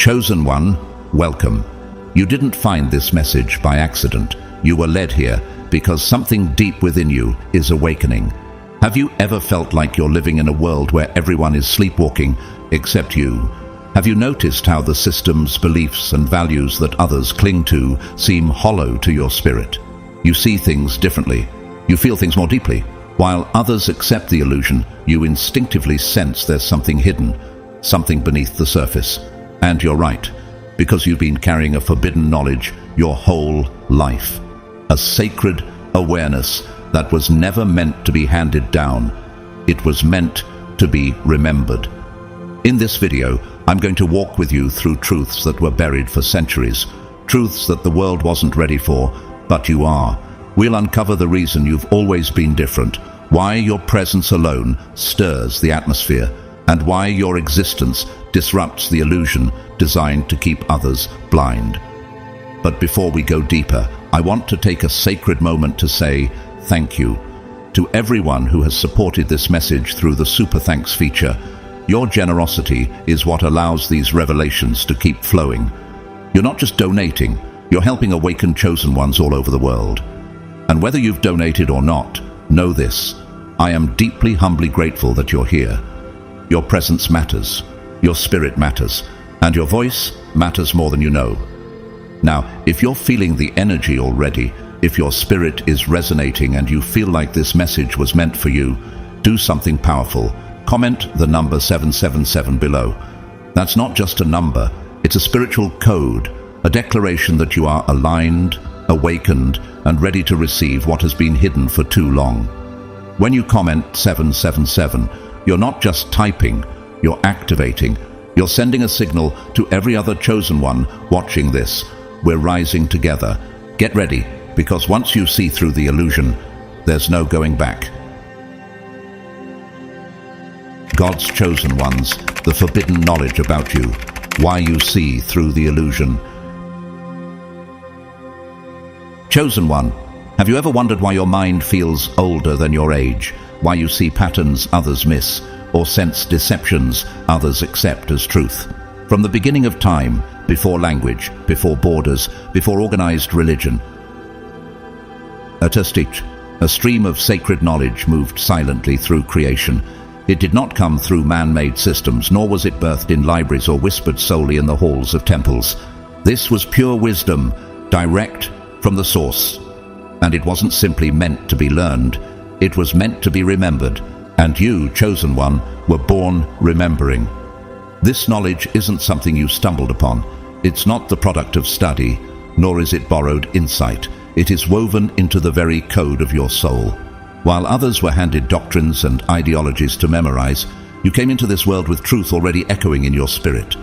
Chosen one, welcome. You didn't find this message by accident. You were led here because something deep within you is awakening. Have you ever felt like you're living in a world where everyone is sleepwalking except you? Have you noticed how the systems, beliefs, and values that others cling to seem hollow to your spirit? You see things differently. You feel things more deeply. While others accept the illusion, you instinctively sense there's something hidden, something beneath the surface. And you're right, because you've been carrying a forbidden knowledge your whole life. A sacred awareness that was never meant to be handed down. It was meant to be remembered. In this video, I'm going to walk with you through truths that were buried for centuries, truths that the world wasn't ready for, but you are. We'll uncover the reason you've always been different, why your presence alone stirs the atmosphere, and why your existence disrupts the illusion designed to keep others blind. But before we go deeper, I want to take a sacred moment to say thank you to everyone who has supported this message through the Super Thanks feature. Your generosity is what allows these revelations to keep flowing. You're not just donating, you're helping awaken chosen ones all over the world. And whether you've donated or not, know this: I am deeply, humbly grateful that you're here. Your presence matters, your spirit matters, and your voice matters more than you know. Now, if you're feeling the energy already, if your spirit is resonating and you feel like this message was meant for you, do something powerful. Comment the number 777 below. That's not just a number, it's a spiritual code, a declaration that you are aligned, awakened, and ready to receive what has been hidden for too long. When you comment 777, you're not just typing, you're activating. You're sending a signal to every other chosen one watching this. We're rising together. Get ready, because once you see through the illusion, there's no going back. God's chosen ones, the forbidden knowledge about you, why you see through the illusion. Chosen one, have you ever wondered why your mind feels older than your age? Why you see patterns others miss, or sense deceptions others accept as truth? From the beginning of time, before language, before borders, before organized religion, a stream of sacred knowledge moved silently through creation. It did not come through man-made systems, nor was it birthed in libraries or whispered solely in the halls of temples. This was pure wisdom, direct from the source. And it wasn't simply meant to be learned, it was meant to be remembered. And you, chosen one, were born remembering. This knowledge isn't something you stumbled upon. It's not the product of study, nor is it borrowed insight. It is woven into the very code of your soul. While others were handed doctrines and ideologies to memorize, you came into this world with truth already echoing in your spirit.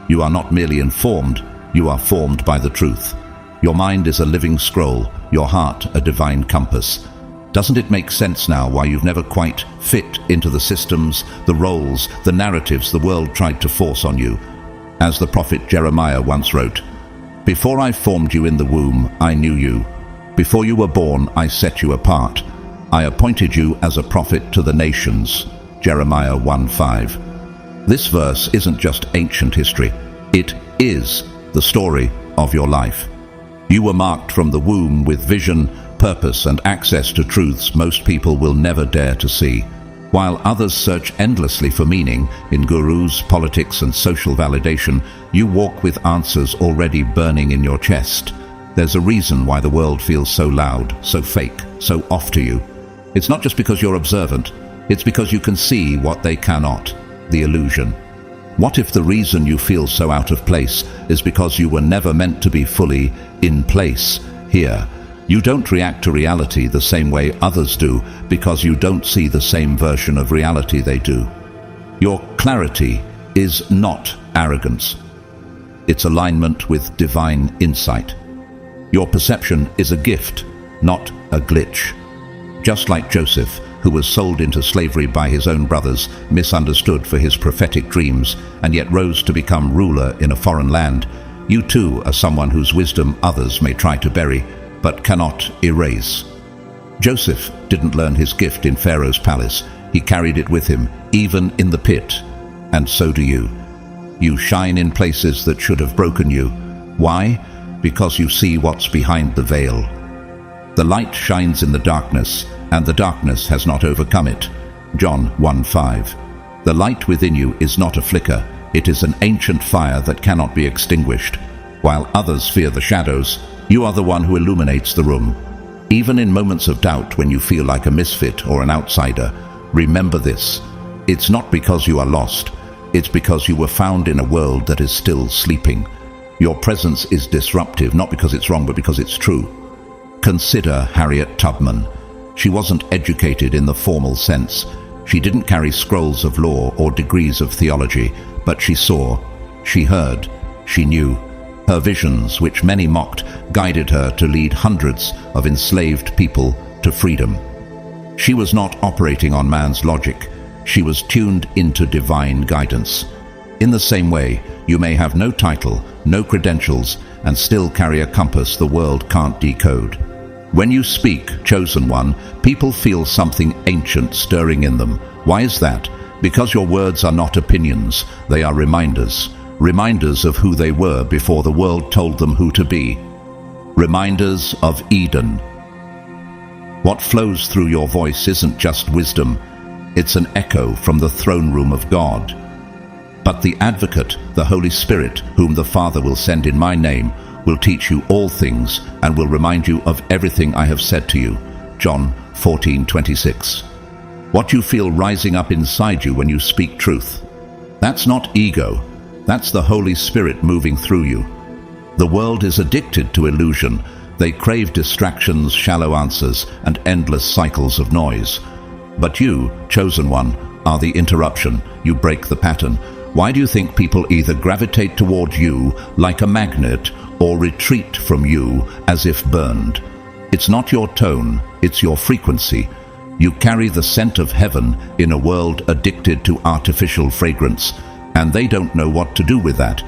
You are not merely informed, you are formed by the truth. Your mind is a living scroll, your heart a divine compass. Doesn't it make sense now why you've never quite fit into the systems, the roles, the narratives the world tried to force on you? As the prophet Jeremiah once wrote, "Before I formed you in the womb, I knew you. Before you were born, I set you apart. I appointed you as a prophet to the nations." Jeremiah 1:5. This verse isn't just ancient history. It is the story of your life. You were marked from the womb with vision, purpose, and access to truths most people will never dare to see. While others search endlessly for meaning in gurus, politics, and social validation, you walk with answers already burning in your chest. There's a reason why the world feels so loud, so fake, so off to you. It's not just because you're observant, it's because you can see what they cannot, the illusion. What if the reason you feel so out of place is because you were never meant to be fully in place here? You don't react to reality the same way others do because you don't see the same version of reality they do. Your clarity is not arrogance. It's alignment with divine insight. Your perception is a gift, not a glitch. Just like Joseph, who was sold into slavery by his own brothers, misunderstood for his prophetic dreams, and yet rose to become ruler in a foreign land, you too are someone whose wisdom others may try to bury, but cannot erase. Joseph didn't learn his gift in Pharaoh's palace. He carried it with him, even in the pit. And so do you. You shine in places that should have broken you. Why? Because you see what's behind the veil. The light shines in the darkness, and the darkness has not overcome it. John 1:5. The light within you is not a flicker. It is an ancient fire that cannot be extinguished. While others fear the shadows, you are the one who illuminates the room. Even in moments of doubt, when you feel like a misfit or an outsider, remember this. It's not because you are lost. It's because you were found in a world that is still sleeping. Your presence is disruptive, not because it's wrong, but because it's true. Consider Harriet Tubman. She wasn't educated in the formal sense. She didn't carry scrolls of law or degrees of theology, but she saw, she heard, she knew. Her visions, which many mocked, guided her to lead hundreds of enslaved people to freedom. She was not operating on man's logic. She was tuned into divine guidance. In the same way, you may have no title, no credentials, and still carry a compass the world can't decode. When you speak, chosen one, people feel something ancient stirring in them. Why is that? Because your words are not opinions, they are reminders. Reminders of who they were before the world told them who to be. Reminders of Eden. What flows through your voice isn't just wisdom, it's an echo from the throne room of God. But the Advocate, the Holy Spirit, whom the Father will send in my name, will teach you all things and will remind you of everything I have said to you. John 14:26. What you feel rising up inside you when you speak truth. That's not ego. That's the Holy Spirit moving through you. The world is addicted to illusion. They crave distractions, shallow answers, and endless cycles of noise. But you, chosen one, are the interruption. You break the pattern. Why do you think people either gravitate toward you like a magnet or retreat from you as if burned? It's not your tone, it's your frequency. You carry the scent of heaven in a world addicted to artificial fragrance, and they don't know what to do with that.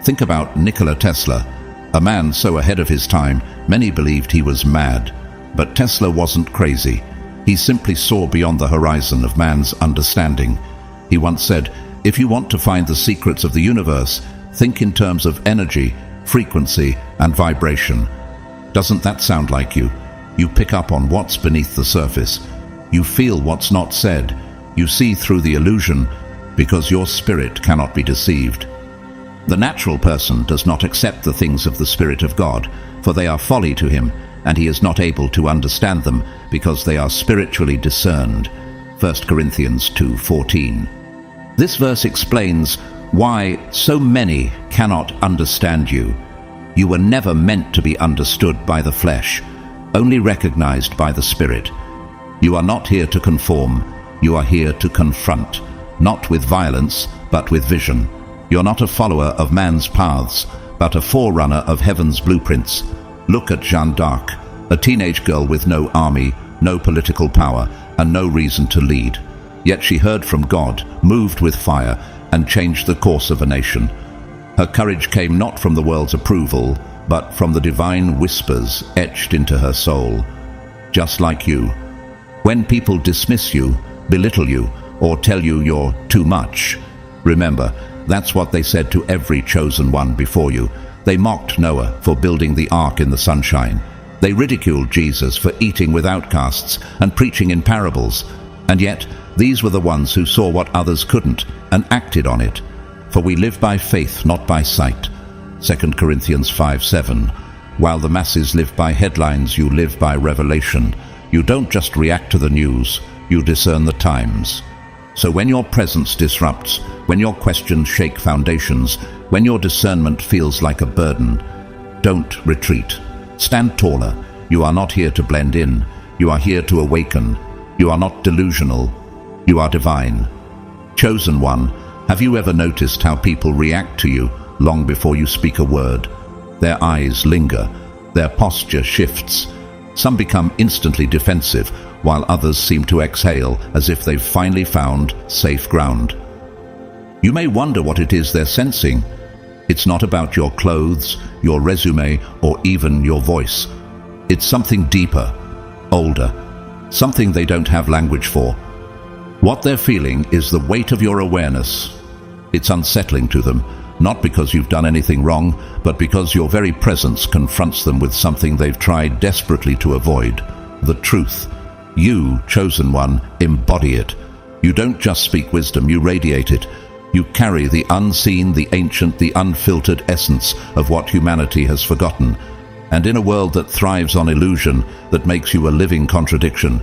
Think about Nikola Tesla, a man so ahead of his time, many believed he was mad. But Tesla wasn't crazy. He simply saw beyond the horizon of man's understanding. He once said, "If you want to find the secrets of the universe, think in terms of energy, frequency, and vibration." Doesn't that sound like you? You pick up on what's beneath the surface. You feel what's not said. You see through the illusion, because your spirit cannot be deceived. The natural person does not accept the things of the Spirit of God, for they are folly to him, and he is not able to understand them, because they are spiritually discerned. 1 Corinthians 2:14. This verse explains why so many cannot understand you. You were never meant to be understood by the flesh, only recognized by the Spirit. You are not here to conform, you are here to confront, not with violence, but with vision. You're not a follower of man's paths, but a forerunner of heaven's blueprints. Look at Jeanne d'Arc, a teenage girl with no army, no political power, and no reason to lead. Yet she heard from God, moved with fire, and changed the course of a nation. Her courage came not from the world's approval, but from the divine whispers etched into her soul. Just like you. When people dismiss you, belittle you, or tell you you're too much, remember, that's what they said to every chosen one before you. They mocked Noah for building the ark in the sunshine. They ridiculed Jesus for eating with outcasts and preaching in parables. And yet, these were the ones who saw what others couldn't and acted on it. For we live by faith, not by sight. 2 Corinthians 5:7. While the masses live by headlines, you live by revelation. You don't just react to the news, you discern the times. So when your presence disrupts, when your questions shake foundations, when your discernment feels like a burden, don't retreat. Stand taller. You are not here to blend in. You are here to awaken. You are not delusional. You are divine. Chosen one, have you ever noticed how people react to you long before you speak a word? Their eyes linger. Their posture shifts. Some become instantly defensive, while others seem to exhale as if they've finally found safe ground. You may wonder what it is they're sensing. It's not about your clothes, your resume, or even your voice. It's something deeper, older, something they don't have language for. What they're feeling is the weight of your awareness. It's unsettling to them, not because you've done anything wrong, but because your very presence confronts them with something they've tried desperately to avoid: the truth. You, chosen one, embody it. You don't just speak wisdom, you radiate it. You carry the unseen, the ancient, the unfiltered essence of what humanity has forgotten. And in a world that thrives on illusion, that makes you a living contradiction.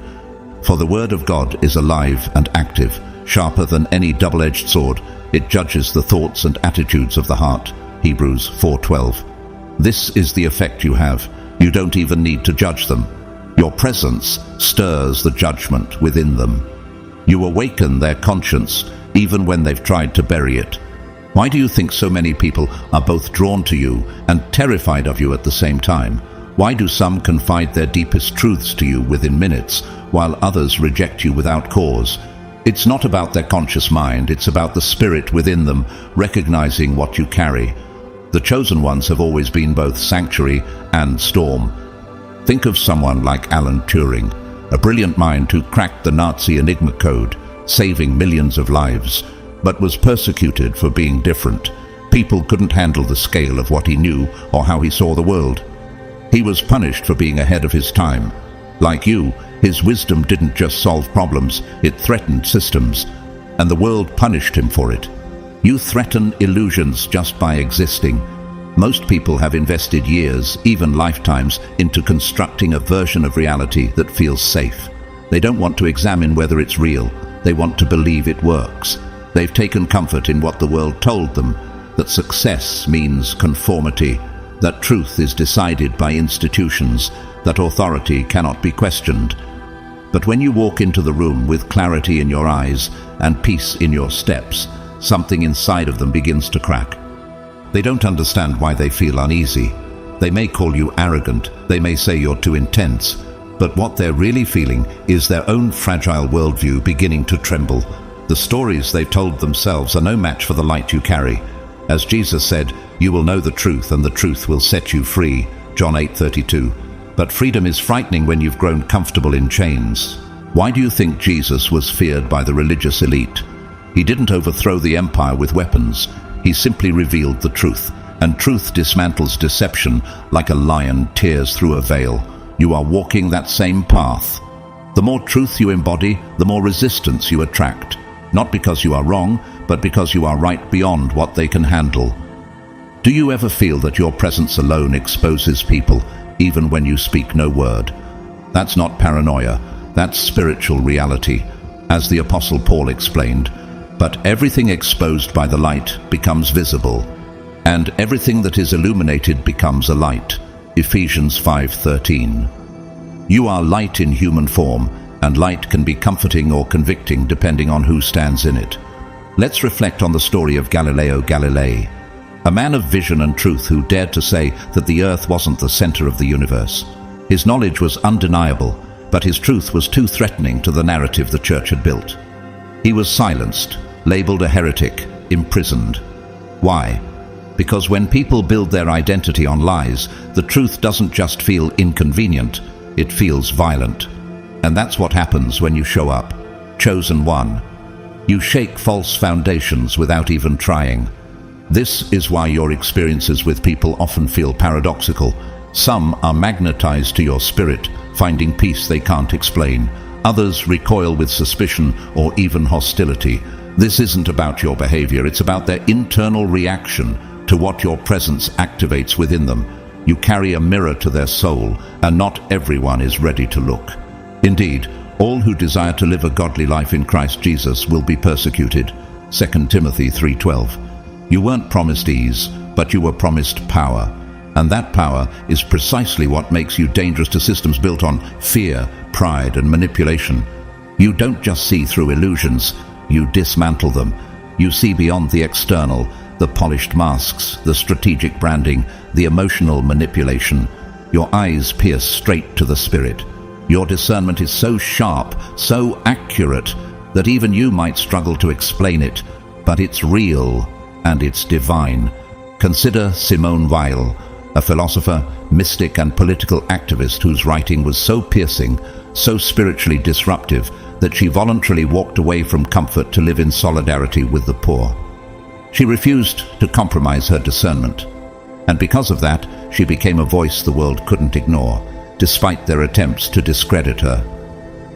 For the Word of God is alive and active, sharper than any double-edged sword. It judges the thoughts and attitudes of the heart. Hebrews 4:12. This is the effect you have. You don't even need to judge them. Your presence stirs the judgment within them. You awaken their conscience even when they've tried to bury it. Why do you think so many people are both drawn to you and terrified of you at the same time? Why do some confide their deepest truths to you within minutes, while others reject you without cause? It's not about their conscious mind, it's about the spirit within them, recognizing what you carry. The chosen ones have always been both sanctuary and storm. Think of someone like Alan Turing, a brilliant mind who cracked the Nazi Enigma code, saving millions of lives, but was persecuted for being different. People couldn't handle the scale of what he knew or how he saw the world. He was punished for being ahead of his time. Like you, his wisdom didn't just solve problems, it threatened systems, and the world punished him for it. You threaten illusions just by existing. Most people have invested years, even lifetimes, into constructing a version of reality that feels safe. They don't want to examine whether it's real. They want to believe it works. They've taken comfort in what the world told them, that success means conformity, that truth is decided by institutions, that authority cannot be questioned. But when you walk into the room with clarity in your eyes and peace in your steps, something inside of them begins to crack. They don't understand why they feel uneasy. They may call you arrogant, they may say you're too intense, but what they're really feeling is their own fragile worldview beginning to tremble. The stories they've told themselves are no match for the light you carry. As Jesus said, "You will know the truth, and the truth will set you free," John 8:32. But freedom is frightening when you've grown comfortable in chains. Why do you think Jesus was feared by the religious elite? He didn't overthrow the empire with weapons. He simply revealed the truth, and truth dismantles deception like a lion tears through a veil. You are walking that same path. The more truth you embody, the more resistance you attract. Not because you are wrong, but because you are right beyond what they can handle. Do you ever feel that your presence alone exposes people, even when you speak no word? That's not paranoia, that's spiritual reality, as the Apostle Paul explained. But everything exposed by the light becomes visible, and everything that is illuminated becomes a light. Ephesians 5:13. You are light in human form, and light can be comforting or convicting depending on who stands in it. Let's reflect on the story of Galileo Galilei, a man of vision and truth who dared to say that the earth wasn't the center of the universe. His knowledge was undeniable, but his truth was too threatening to the narrative the church had built. He was silenced, labeled a heretic, imprisoned. Why? Because when people build their identity on lies, the truth doesn't just feel inconvenient, it feels violent. And that's what happens when you show up, chosen one. You shake false foundations without even trying. This is why your experiences with people often feel paradoxical. Some are magnetized to your spirit, finding peace they can't explain. Others recoil with suspicion or even hostility. This isn't about your behavior, it's about their internal reaction to what your presence activates within them. You carry a mirror to their soul, and not everyone is ready to look. Indeed, all who desire to live a godly life in Christ Jesus will be persecuted. 2 Timothy 3:12. You weren't promised ease, but you were promised power. And that power is precisely what makes you dangerous to systems built on fear, pride, and manipulation. You don't just see through illusions, you dismantle them. You see beyond the external, the polished masks, the strategic branding, the emotional manipulation. Your eyes pierce straight to the spirit. Your discernment is so sharp, so accurate, that even you might struggle to explain it, but it's real and it's divine. Consider Simone Weil, a philosopher, mystic, and political activist whose writing was so piercing, so spiritually disruptive, that she voluntarily walked away from comfort to live in solidarity with the poor. She refused to compromise her discernment, and because of that, she became a voice the world couldn't ignore, despite their attempts to discredit her.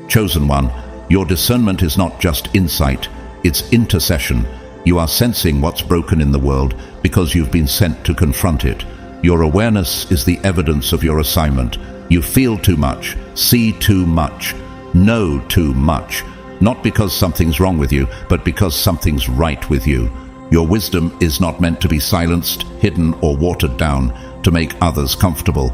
Chosen one, your discernment is not just insight, it's intercession. You are sensing what's broken in the world because you've been sent to confront it. Your awareness is the evidence of your assignment. You feel too much, see too much, know too much, not because something's wrong with you, but because something's right with you. Your wisdom is not meant to be silenced, hidden, or watered down to make others comfortable.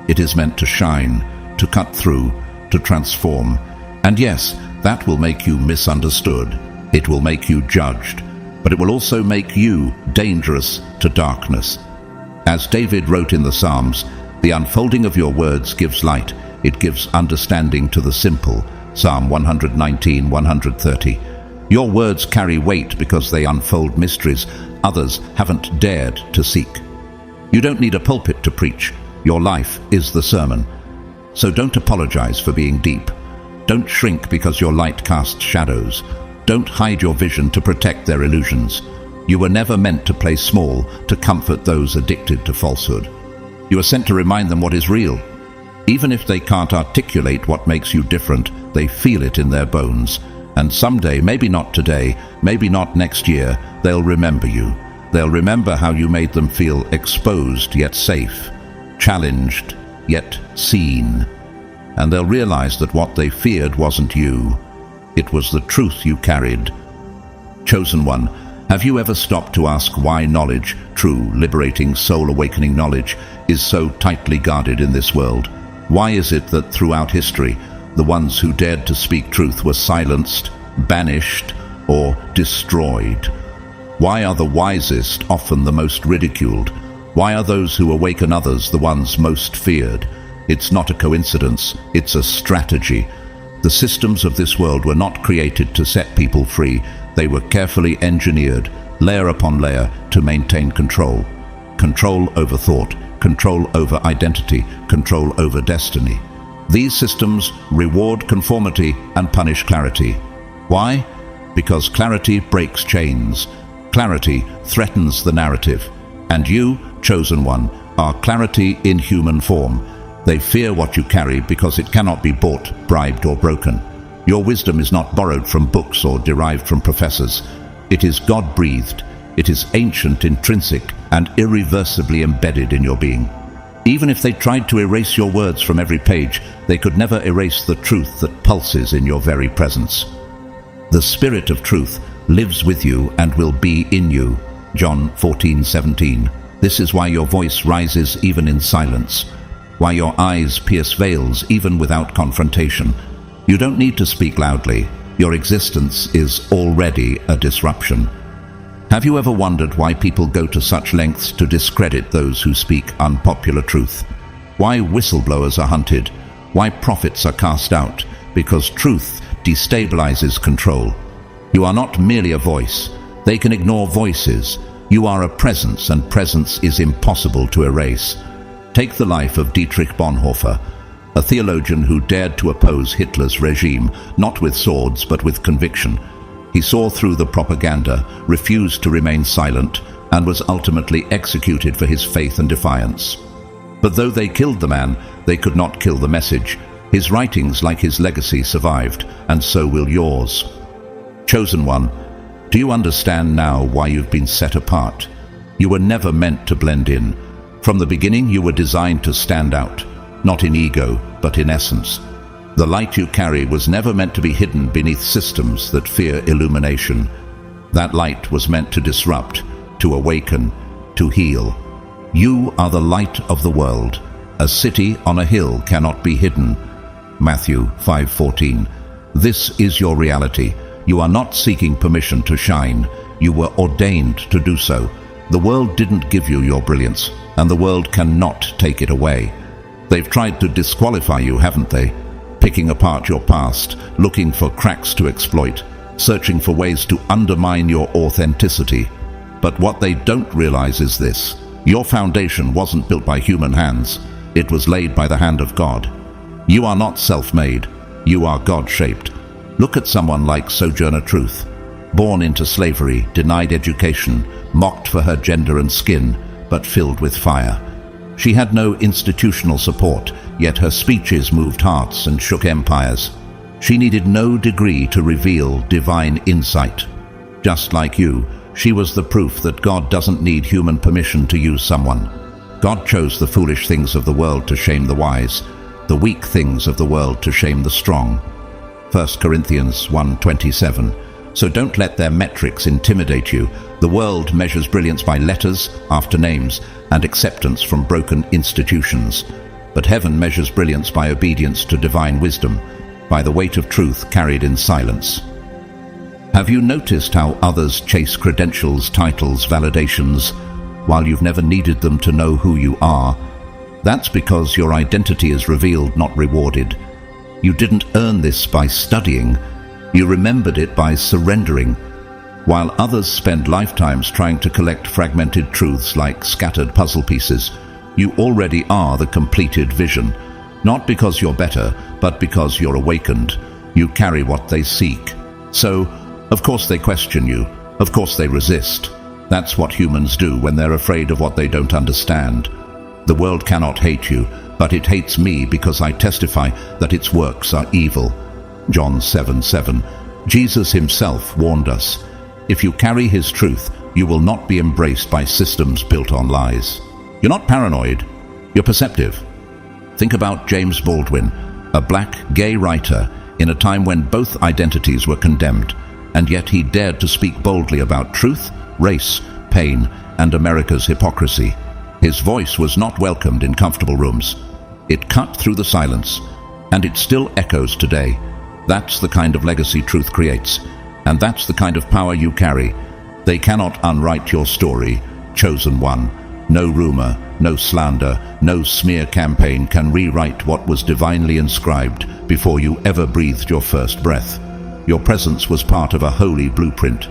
It is meant to shine, to cut through, to transform. And yes, that will make you misunderstood. It will make you judged. But it will also make you dangerous to darkness. As David wrote in the Psalms, the unfolding of your words gives light. It gives understanding to the simple. Psalm 119, 130. Your words carry weight because they unfold mysteries others haven't dared to seek. You don't need a pulpit to preach. Your life is the sermon. So don't apologize for being deep. Don't shrink because your light casts shadows. Don't hide your vision to protect their illusions. You were never meant to play small to comfort those addicted to falsehood. You are sent to remind them what is real. Even if they can't articulate what makes you different, they feel it in their bones. And someday, maybe not today, maybe not next year, they'll remember you. They'll remember how you made them feel exposed yet safe, challenged yet seen. And they'll realize that what they feared wasn't you. It was the truth you carried. Chosen one, have you ever stopped to ask why knowledge, true, liberating, soul-awakening knowledge, is so tightly guarded in this world? Why is it that throughout history, the ones who dared to speak truth were silenced, banished, or destroyed? Why are the wisest often the most ridiculed? Why are those who awaken others the ones most feared? It's not a coincidence, it's a strategy. The systems of this world were not created to set people free. They were carefully engineered, layer upon layer, to maintain control. Control over thought, control over identity, control over destiny. These systems reward conformity and punish clarity. Why? Because clarity breaks chains. Clarity threatens the narrative. And you, chosen one, are clarity in human form. They fear what you carry because it cannot be bought, bribed, or broken. Your wisdom is not borrowed from books or derived from professors. It is God-breathed. It is ancient, intrinsic, and irreversibly embedded in your being. Even if they tried to erase your words from every page, they could never erase the truth that pulses in your very presence. The Spirit of truth lives with you and will be in you. John 14:17. This is why your voice rises even in silence, why your eyes pierce veils even without confrontation. You don't need to speak loudly. Your existence is already a disruption. Have you ever wondered why people go to such lengths to discredit those who speak unpopular truth? Why whistleblowers are hunted? Why prophets are cast out? Because truth destabilizes control. You are not merely a voice. They can ignore voices. You are a presence, and presence is impossible to erase. Take the life of Dietrich Bonhoeffer, a theologian who dared to oppose Hitler's regime, not with swords but with conviction. He saw through the propaganda, refused to remain silent, and was ultimately executed for his faith and defiance. But though they killed the man, they could not kill the message. His writings, like his legacy, survived, and so will yours. Chosen one, do you understand now why you've been set apart? You were never meant to blend in. From the beginning, you were designed to stand out, not in ego, but in essence. The light you carry was never meant to be hidden beneath systems that fear illumination. That light was meant to disrupt, to awaken, to heal. You are the light of the world. A city on a hill cannot be hidden. Matthew 5:14. This is your reality. You are not seeking permission to shine. You were ordained to do so. The world didn't give you your brilliance, and the world cannot take it away. They've tried to disqualify you, haven't they? Picking apart your past, looking for cracks to exploit, searching for ways to undermine your authenticity. But what they don't realize is this: your foundation wasn't built by human hands. It was laid by the hand of God. You are not self-made. You are God-shaped. Look at someone like Sojourner Truth. born into slavery, denied education, mocked for her gender and skin, but filled with fire. She had no institutional support, yet her speeches moved hearts and shook empires. She needed no degree to reveal divine insight. Just like you, she was the proof that God doesn't need human permission to use someone. God chose the foolish things of the world to shame the wise, the weak things of the world to shame the strong. 1 Corinthians 1:27. So don't let their metrics intimidate you. The world measures brilliance by letters, after names, and acceptance from broken institutions. But heaven measures brilliance by obedience to divine wisdom, by the weight of truth carried in silence. Have you noticed how others chase credentials, titles, validations, while you've never needed them to know who you are? That's because your identity is revealed, not rewarded. You didn't earn this by studying. You remembered it by surrendering. While others spend lifetimes trying to collect fragmented truths like scattered puzzle pieces, you already are the completed vision. Not because you're better, but because you're awakened. You carry what they seek. So, of course they question you. Of course they resist. That's what humans do when they're afraid of what they don't understand. The world cannot hate you, but it hates me because I testify that its works are evil. John 7:7. Jesus himself warned us, if you carry his truth, you will not be embraced by systems built on lies. You're not paranoid, you're perceptive. Think about James Baldwin, a black gay writer in a time when both identities were condemned, and yet he dared to speak boldly about truth, race, pain, and America's hypocrisy. His voice was not welcomed in comfortable rooms. It cut through the silence, and it still echoes today. That's the kind of legacy truth creates, and that's the kind of power you carry. They cannot unwrite your story, chosen one. No rumor, no slander, no smear campaign can rewrite what was divinely inscribed before you ever breathed your first breath. Your presence was part of a holy blueprint.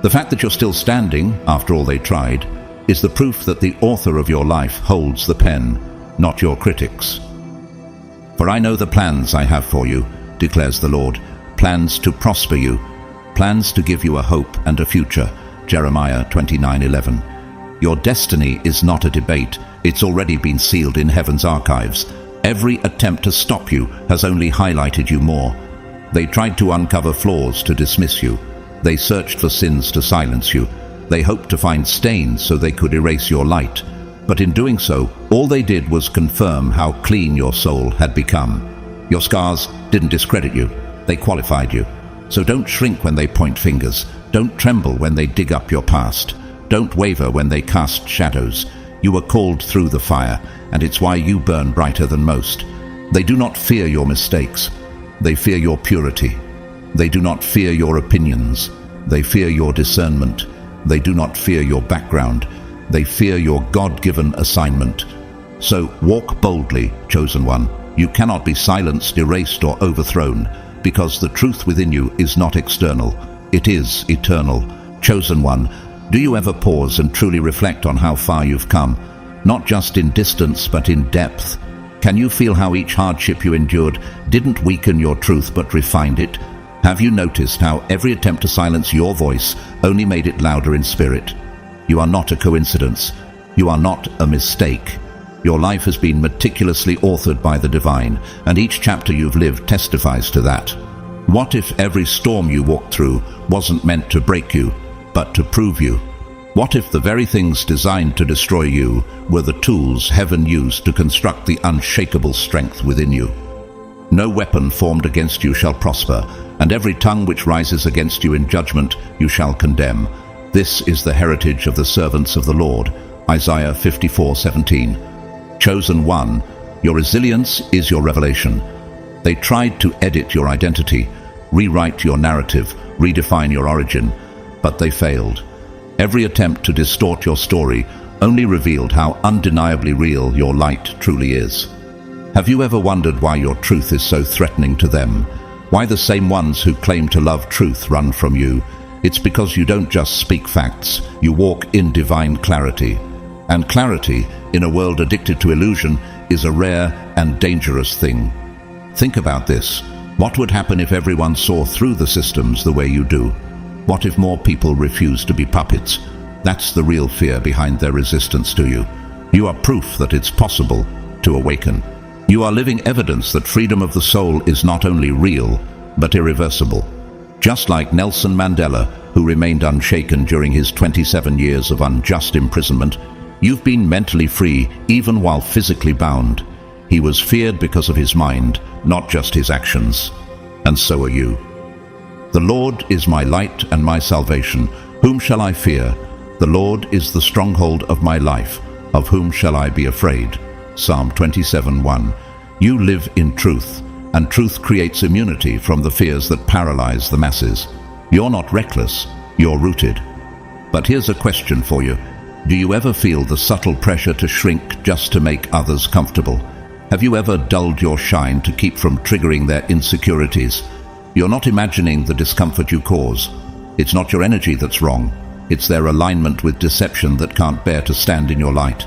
The fact that you're still standing, after all they tried, is the proof that the author of your life holds the pen, not your critics. For I know the plans I have for you, declares the Lord, plans to prosper you, plans to give you a hope and a future. Jeremiah 29:11. Your destiny is not a debate, it's already been sealed in heaven's archives. Every attempt to stop you has only highlighted you more. They tried to uncover flaws to dismiss you. They searched for sins to silence you. They hoped to find stains so they could erase your light. But in doing so, all they did was confirm how clean your soul had become. Your scars didn't discredit you, they qualified you. So don't shrink when they point fingers. Don't tremble when they dig up your past. Don't waver when they cast shadows. You were called through the fire, and it's why you burn brighter than most. They do not fear your mistakes. They fear your purity. They do not fear your opinions. They fear your discernment. They do not fear your background. They fear your God-given assignment. So walk boldly, chosen one. You cannot be silenced, erased, or overthrown, because the truth within you is not external. It is eternal. Chosen one, do you ever pause and truly reflect on how far you've come? Not just in distance, but in depth. Can you feel how each hardship you endured didn't weaken your truth but refined it? Have you noticed how every attempt to silence your voice only made it louder in spirit? You are not a coincidence. You are not a mistake. Your life has been meticulously authored by the divine, and each chapter you've lived testifies to that. What if every storm you walked through wasn't meant to break you, but to prove you? What if the very things designed to destroy you were the tools heaven used to construct the unshakable strength within you? No weapon formed against you shall prosper, and every tongue which rises against you in judgment you shall condemn. This is the heritage of the servants of the Lord. Isaiah 54:17. Chosen one, your resilience is your revelation. They tried to edit your identity, rewrite your narrative, redefine your origin, but they failed. Every attempt to distort your story only revealed how undeniably real your light truly is. Have you ever wondered why your truth is so threatening to them? Why the same ones who claim to love truth run from you? It's because you don't just speak facts, you walk in divine clarity. And clarity, in a world addicted to illusion, is a rare and dangerous thing. Think about this. What would happen if everyone saw through the systems the way you do? What if more people refuse to be puppets? That's the real fear behind their resistance to you. You are proof that it's possible to awaken. You are living evidence that freedom of the soul is not only real, but irreversible. Just like Nelson Mandela, who remained unshaken during his 27 years of unjust imprisonment, you've been mentally free even while physically bound. He was feared because of his mind, not just his actions. And so are you. The Lord is my light and my salvation. Whom shall I fear? The Lord is the stronghold of my life. Of whom shall I be afraid? Psalm 27:1. You live in truth, and truth creates immunity from the fears that paralyze the masses. You're not reckless, you're rooted. But here's a question for you. Do you ever feel the subtle pressure to shrink just to make others comfortable? Have you ever dulled your shine to keep from triggering their insecurities? You're not imagining the discomfort you cause. It's not your energy that's wrong. It's their alignment with deception that can't bear to stand in your light.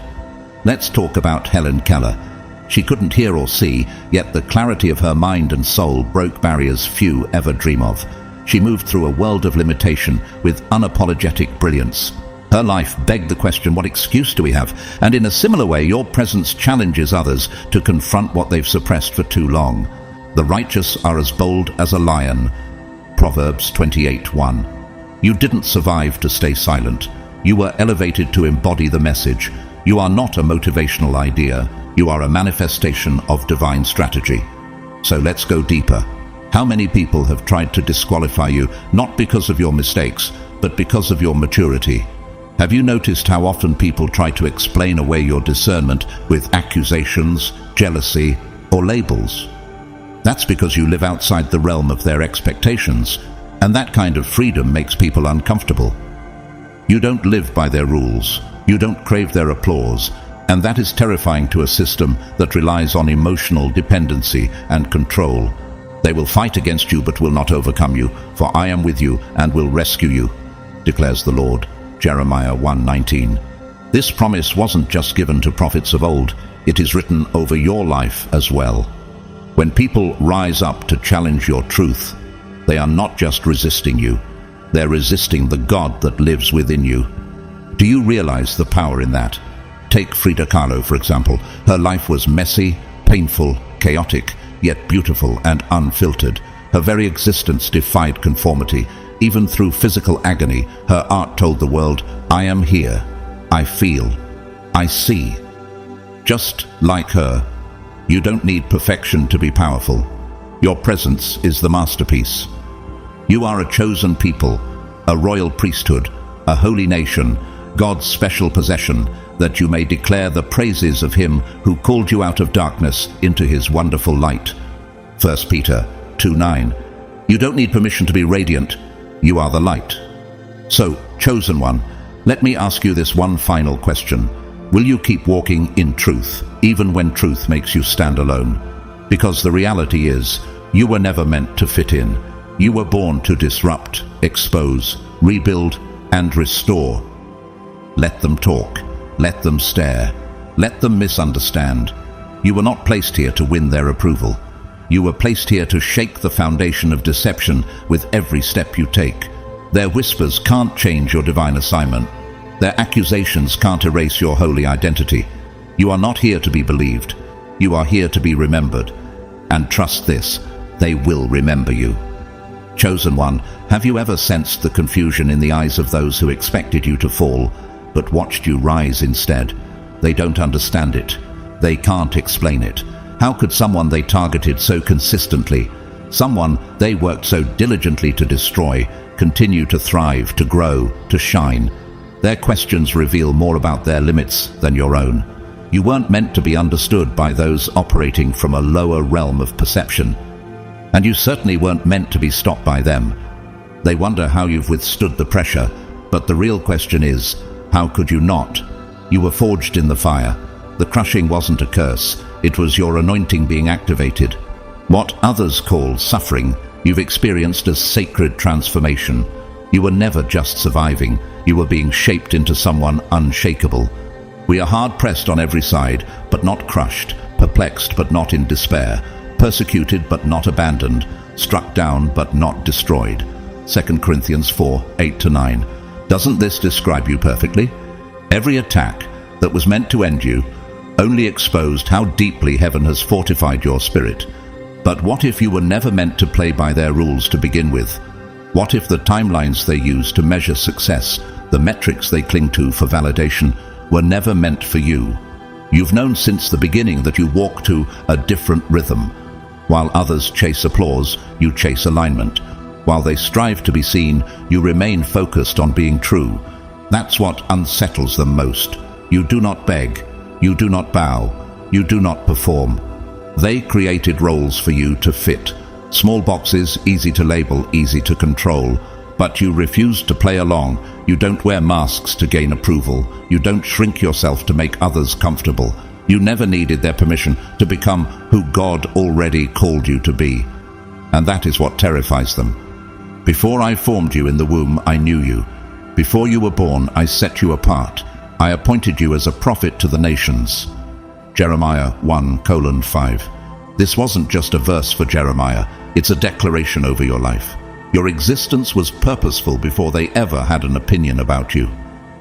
Let's talk about Helen Keller. She couldn't hear or see, yet the clarity of her mind and soul broke barriers few ever dream of. She moved through a world of limitation with unapologetic brilliance. Her life begged the question, what excuse do we have? And in a similar way, your presence challenges others to confront what they've suppressed for too long. The righteous are as bold as a lion. Proverbs 28:1. You didn't survive to stay silent. You were elevated to embody the message. You are not a motivational idea. You are a manifestation of divine strategy. So let's go deeper. How many people have tried to disqualify you, not because of your mistakes, but because of your maturity? Have you noticed how often people try to explain away your discernment with accusations, jealousy, or labels? That's because you live outside the realm of their expectations, and that kind of freedom makes people uncomfortable. You don't live by their rules. You don't crave their applause, and that is terrifying to a system that relies on emotional dependency and control. They will fight against you but will not overcome you, for I am with you and will rescue you, declares the Lord. Jeremiah 1:19. This promise wasn't just given to prophets of old, it is written over your life as well. When people rise up to challenge your truth, they are not just resisting you, they're resisting the God that lives within you. Do you realize the power in that? Take Frida Kahlo, for example. Her life was messy, painful, chaotic, yet beautiful and unfiltered. Her very existence defied conformity. Even through physical agony, her art told the world, I am here, I feel, I see. Just like her, you don't need perfection to be powerful. Your presence is the masterpiece. You are a chosen people, a royal priesthood, a holy nation, God's special possession, that you may declare the praises of him who called you out of darkness into his wonderful light. 1 Peter 2:9. You don't need permission to be radiant. You are the light. So, chosen one, let me ask you this one final question. Will you keep walking in truth, even when truth makes you stand alone? Because the reality is, you were never meant to fit in. You were born to disrupt, expose, rebuild, and restore. Let them talk. Let them stare. Let them misunderstand. You were not placed here to win their approval. You were placed here to shake the foundation of deception with every step you take. Their whispers can't change your divine assignment. Their accusations can't erase your holy identity. You are not here to be believed. You are here to be remembered. And trust this, they will remember you. Chosen one, have you ever sensed the confusion in the eyes of those who expected you to fall, but watched you rise instead? They don't understand it. They can't explain it. How could someone they targeted so consistently, someone they worked so diligently to destroy, continue to thrive, to grow, to shine? Their questions reveal more about their limits than your own. You weren't meant to be understood by those operating from a lower realm of perception. And you certainly weren't meant to be stopped by them. They wonder how you've withstood the pressure, but the real question is, how could you not? You were forged in the fire. The crushing wasn't a curse, it was your anointing being activated. What others call suffering, you've experienced as sacred transformation. You were never just surviving, you were being shaped into someone unshakable. We are hard-pressed on every side, but not crushed, perplexed but not in despair, persecuted but not abandoned, struck down but not destroyed. 2 Corinthians 4, 8-9. Doesn't this describe you perfectly? Every attack that was meant to end you only exposed how deeply heaven has fortified your spirit. But what if you were never meant to play by their rules to begin with? What if the timelines they use to measure success, the metrics they cling to for validation, were never meant for you? You've known since the beginning that you walk to a different rhythm. While others chase applause, you chase alignment. While they strive to be seen, you remain focused on being true. That's what unsettles them most. You do not beg. You do not bow. You do not perform. They created roles for you to fit. Small boxes, easy to label, easy to control. But you refuse to play along. You don't wear masks to gain approval. You don't shrink yourself to make others comfortable. You never needed their permission to become who God already called you to be. And that is what terrifies them. Before I formed you in the womb, I knew you. Before you were born, I set you apart. I appointed you as a prophet to the nations. Jeremiah 1:5. This wasn't just a verse for Jeremiah. It's a declaration over your life. Your existence was purposeful before they ever had an opinion about you.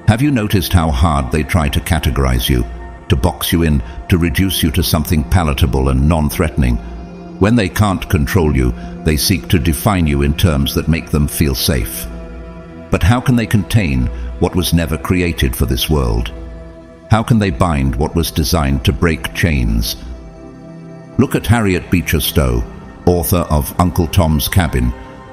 Have you noticed how hard they try to categorize you, to box you in, to reduce you to something palatable and non-threatening? When they can't control you, they seek to define you in terms that make them feel safe. But how can they contain what was never created for this world? How can they bind what was designed to break chains? Look at Harriet Beecher Stowe, author of Uncle Tom's Cabin,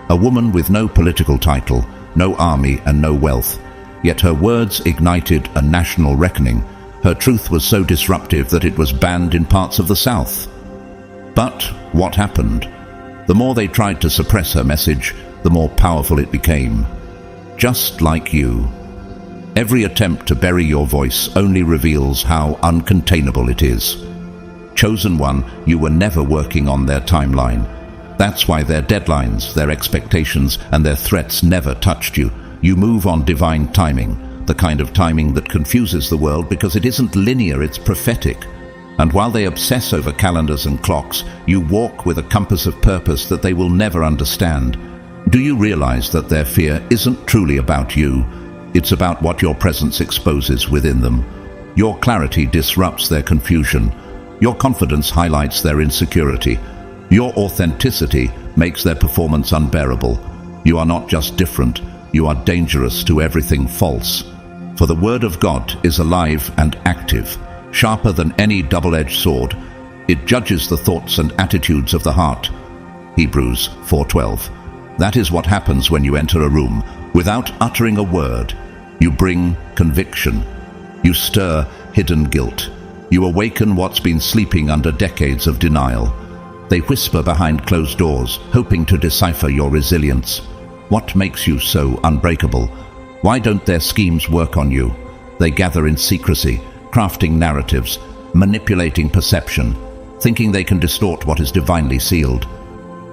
a woman with no political title, no army and no wealth. Yet her words ignited a national reckoning. Her truth was so disruptive that it was banned in parts of the South. But what happened? The more they tried to suppress her message, the more powerful it became. Just like you. Every attempt to bury your voice only reveals how uncontainable it is. Chosen one, you were never working on their timeline. That's why their deadlines, their expectations, and their threats never touched you. You move on divine timing, the kind of timing that confuses the world because it isn't linear, it's prophetic. And while they obsess over calendars and clocks, you walk with a compass of purpose that they will never understand. Do you realize that their fear isn't truly about you? It's about what your presence exposes within them. Your clarity disrupts their confusion. Your confidence highlights their insecurity. Your authenticity makes their performance unbearable. You are not just different, you are dangerous to everything false. For the Word of God is alive and active, sharper than any double-edged sword. It judges the thoughts and attitudes of the heart. Hebrews 4:12. That is what happens when you enter a room. Without uttering a word, you bring conviction. You stir hidden guilt. You awaken what's been sleeping under decades of denial. They whisper behind closed doors, hoping to decipher your resilience. What makes you so unbreakable? Why don't their schemes work on you? They gather in secrecy, crafting narratives, manipulating perception, thinking they can distort what is divinely sealed.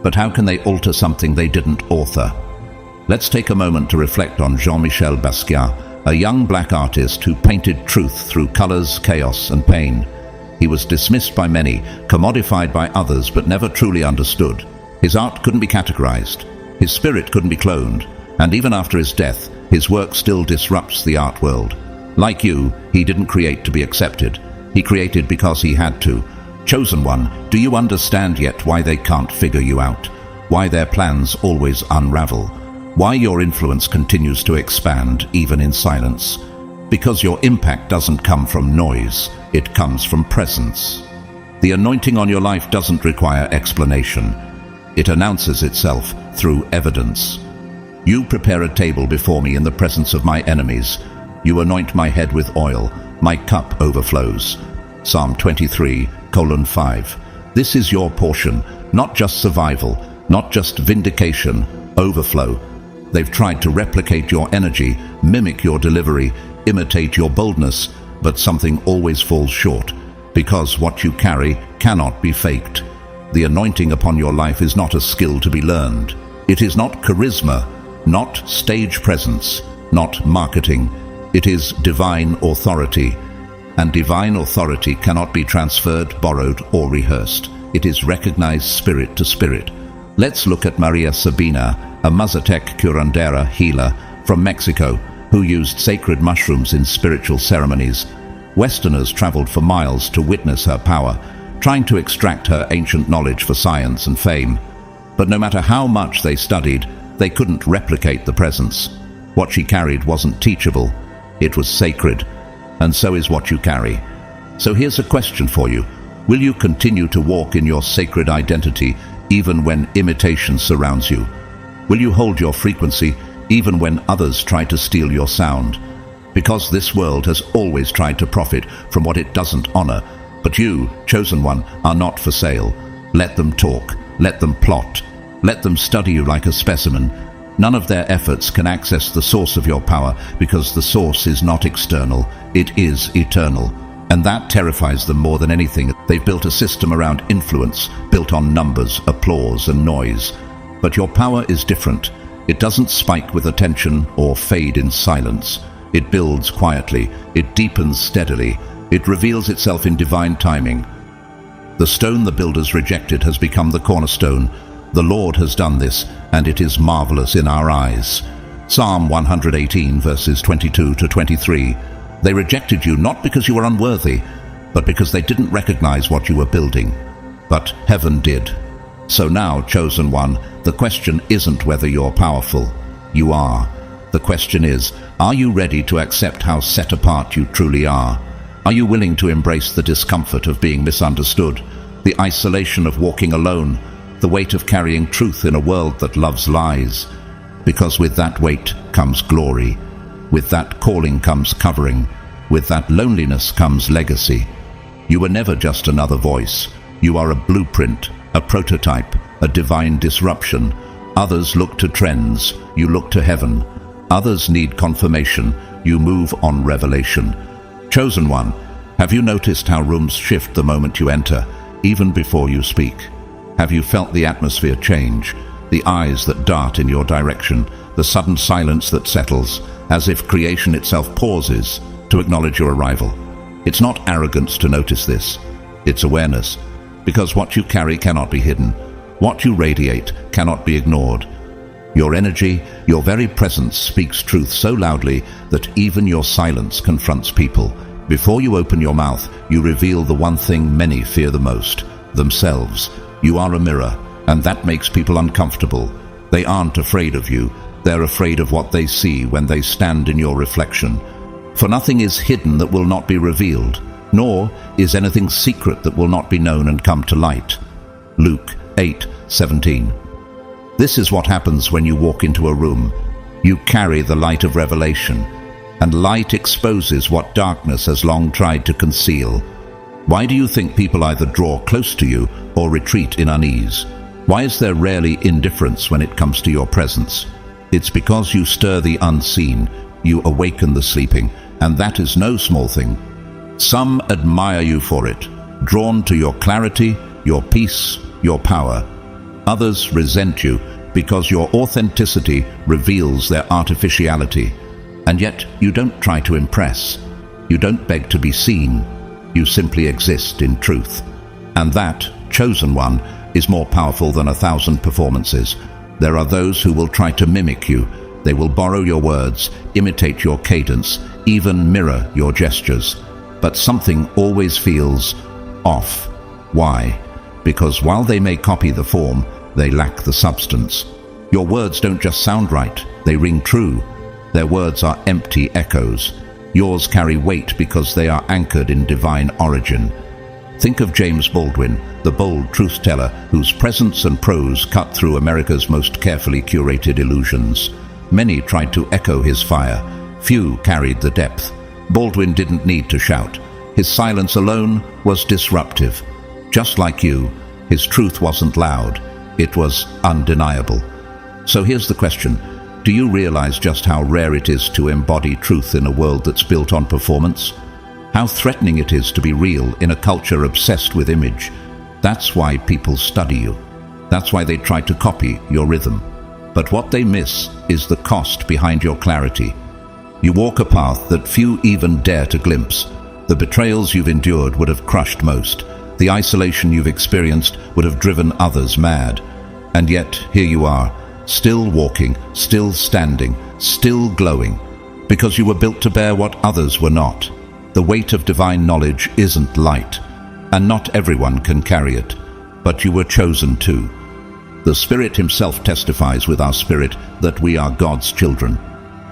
But how can they alter something they didn't author? Let's take a moment to reflect on Jean-Michel Basquiat, a young black artist who painted truth through colors, chaos, and pain. He was dismissed by many, commodified by others, but never truly understood. His art couldn't be categorized. His spirit couldn't be cloned. And even after his death, his work still disrupts the art world. Like you, he didn't create to be accepted. He created because he had to. Chosen one, do you understand yet why they can't figure you out? Why their plans always unravel? Why your influence continues to expand, even in silence? Because your impact doesn't come from noise, it comes from presence. The anointing on your life doesn't require explanation. It announces itself through evidence. You prepare a table before me in the presence of my enemies. You anoint my head with oil, my cup overflows. Psalm 23:5. This is your portion, not just survival, not just vindication, overflow. They've tried to replicate your energy, mimic your delivery, imitate your boldness, but something always falls short, because what you carry cannot be faked. The anointing upon your life is not a skill to be learned. It is not charisma, not stage presence, not marketing. It is divine authority. And divine authority cannot be transferred, borrowed, or rehearsed. It is recognized spirit to spirit. Let's look at Maria Sabina, a Mazatec curandera healer from Mexico who used sacred mushrooms in spiritual ceremonies. Westerners traveled for miles to witness her power, trying to extract her ancient knowledge for science and fame. But no matter how much they studied, they couldn't replicate the presence. What she carried wasn't teachable, it was sacred, and so is what you carry. So here's a question for you. Will you continue to walk in your sacred identity even when imitation surrounds you? Will you hold your frequency even when others try to steal your sound? Because this world has always tried to profit from what it doesn't honor, but you, chosen one, are not for sale. Let them talk, let them plot, let them study you like a specimen. None of their efforts can access the source of your power because the source is not external, it is eternal. And that terrifies them more than anything. They've built a system around influence, built on numbers, applause, and noise. But your power is different. It doesn't spike with attention or fade in silence. It builds quietly, it deepens steadily, it reveals itself in divine timing. The stone the builders rejected has become the cornerstone. The Lord has done this, and it is marvelous in our eyes. Psalm 118, verses 22 to 23. They rejected you not because you were unworthy, but because they didn't recognize what you were building. But heaven did. So now, chosen one, the question isn't whether you're powerful. You are. The question is, are you ready to accept how set apart you truly are? Are you willing to embrace the discomfort of being misunderstood, the isolation of walking alone, the weight of carrying truth in a world that loves lies? Because with that weight comes glory. With that calling comes covering. With that loneliness comes legacy. You were never just another voice. You are a blueprint, a prototype, a divine disruption. Others look to trends. You look to heaven. Others need confirmation. You move on revelation. Chosen one, have you noticed how rooms shift the moment you enter, even before you speak? Have you felt the atmosphere change? The eyes that dart in your direction, the sudden silence that settles, as if creation itself pauses to acknowledge your arrival. It's not arrogance to notice this. It's awareness. Because what you carry cannot be hidden. What you radiate cannot be ignored. Your energy, your very presence speaks truth so loudly that even your silence confronts people. Before you open your mouth, you reveal the one thing many fear the most, themselves. You are a mirror, and that makes people uncomfortable. They aren't afraid of you. They're afraid of what they see when they stand in your reflection. For nothing is hidden that will not be revealed, nor is anything secret that will not be known and come to light. Luke 8:17. This is what happens when you walk into a room. You carry the light of revelation, and light exposes what darkness has long tried to conceal. Why do you think people either draw close to you or retreat in unease? Why is there rarely indifference when it comes to your presence? It's because you stir the unseen, you awaken the sleeping, and that is no small thing. Some admire you for it, drawn to your clarity, your peace, your power. Others resent you because your authenticity reveals their artificiality. And yet you don't try to impress. You don't beg to be seen. You simply exist in truth. And that, chosen one, is more powerful than 1,000 performances. There are those who will try to mimic you. They will borrow your words, imitate your cadence, even mirror your gestures. But something always feels off. Why? Because while they may copy the form, they lack the substance. Your words don't just sound right, they ring true. Their words are empty echoes. Yours carry weight because they are anchored in divine origin. Think of James Baldwin, the bold truth-teller whose presence and prose cut through America's most carefully curated illusions. Many tried to echo his fire. Few carried the depth. Baldwin didn't need to shout. His silence alone was disruptive. Just like you, his truth wasn't loud. It was undeniable. So here's the question. Do you realize just how rare it is to embody truth in a world that's built on performance? How threatening it is to be real in a culture obsessed with image? That's why people study you. That's why they try to copy your rhythm. But what they miss is the cost behind your clarity. You walk a path that few even dare to glimpse. The betrayals you've endured would have crushed most. The isolation you've experienced would have driven others mad. And yet, here you are, still walking, still standing, still glowing, because you were built to bear what others were not. The weight of divine knowledge isn't light, and not everyone can carry it, but you were chosen too. The Spirit himself testifies with our spirit that we are God's children.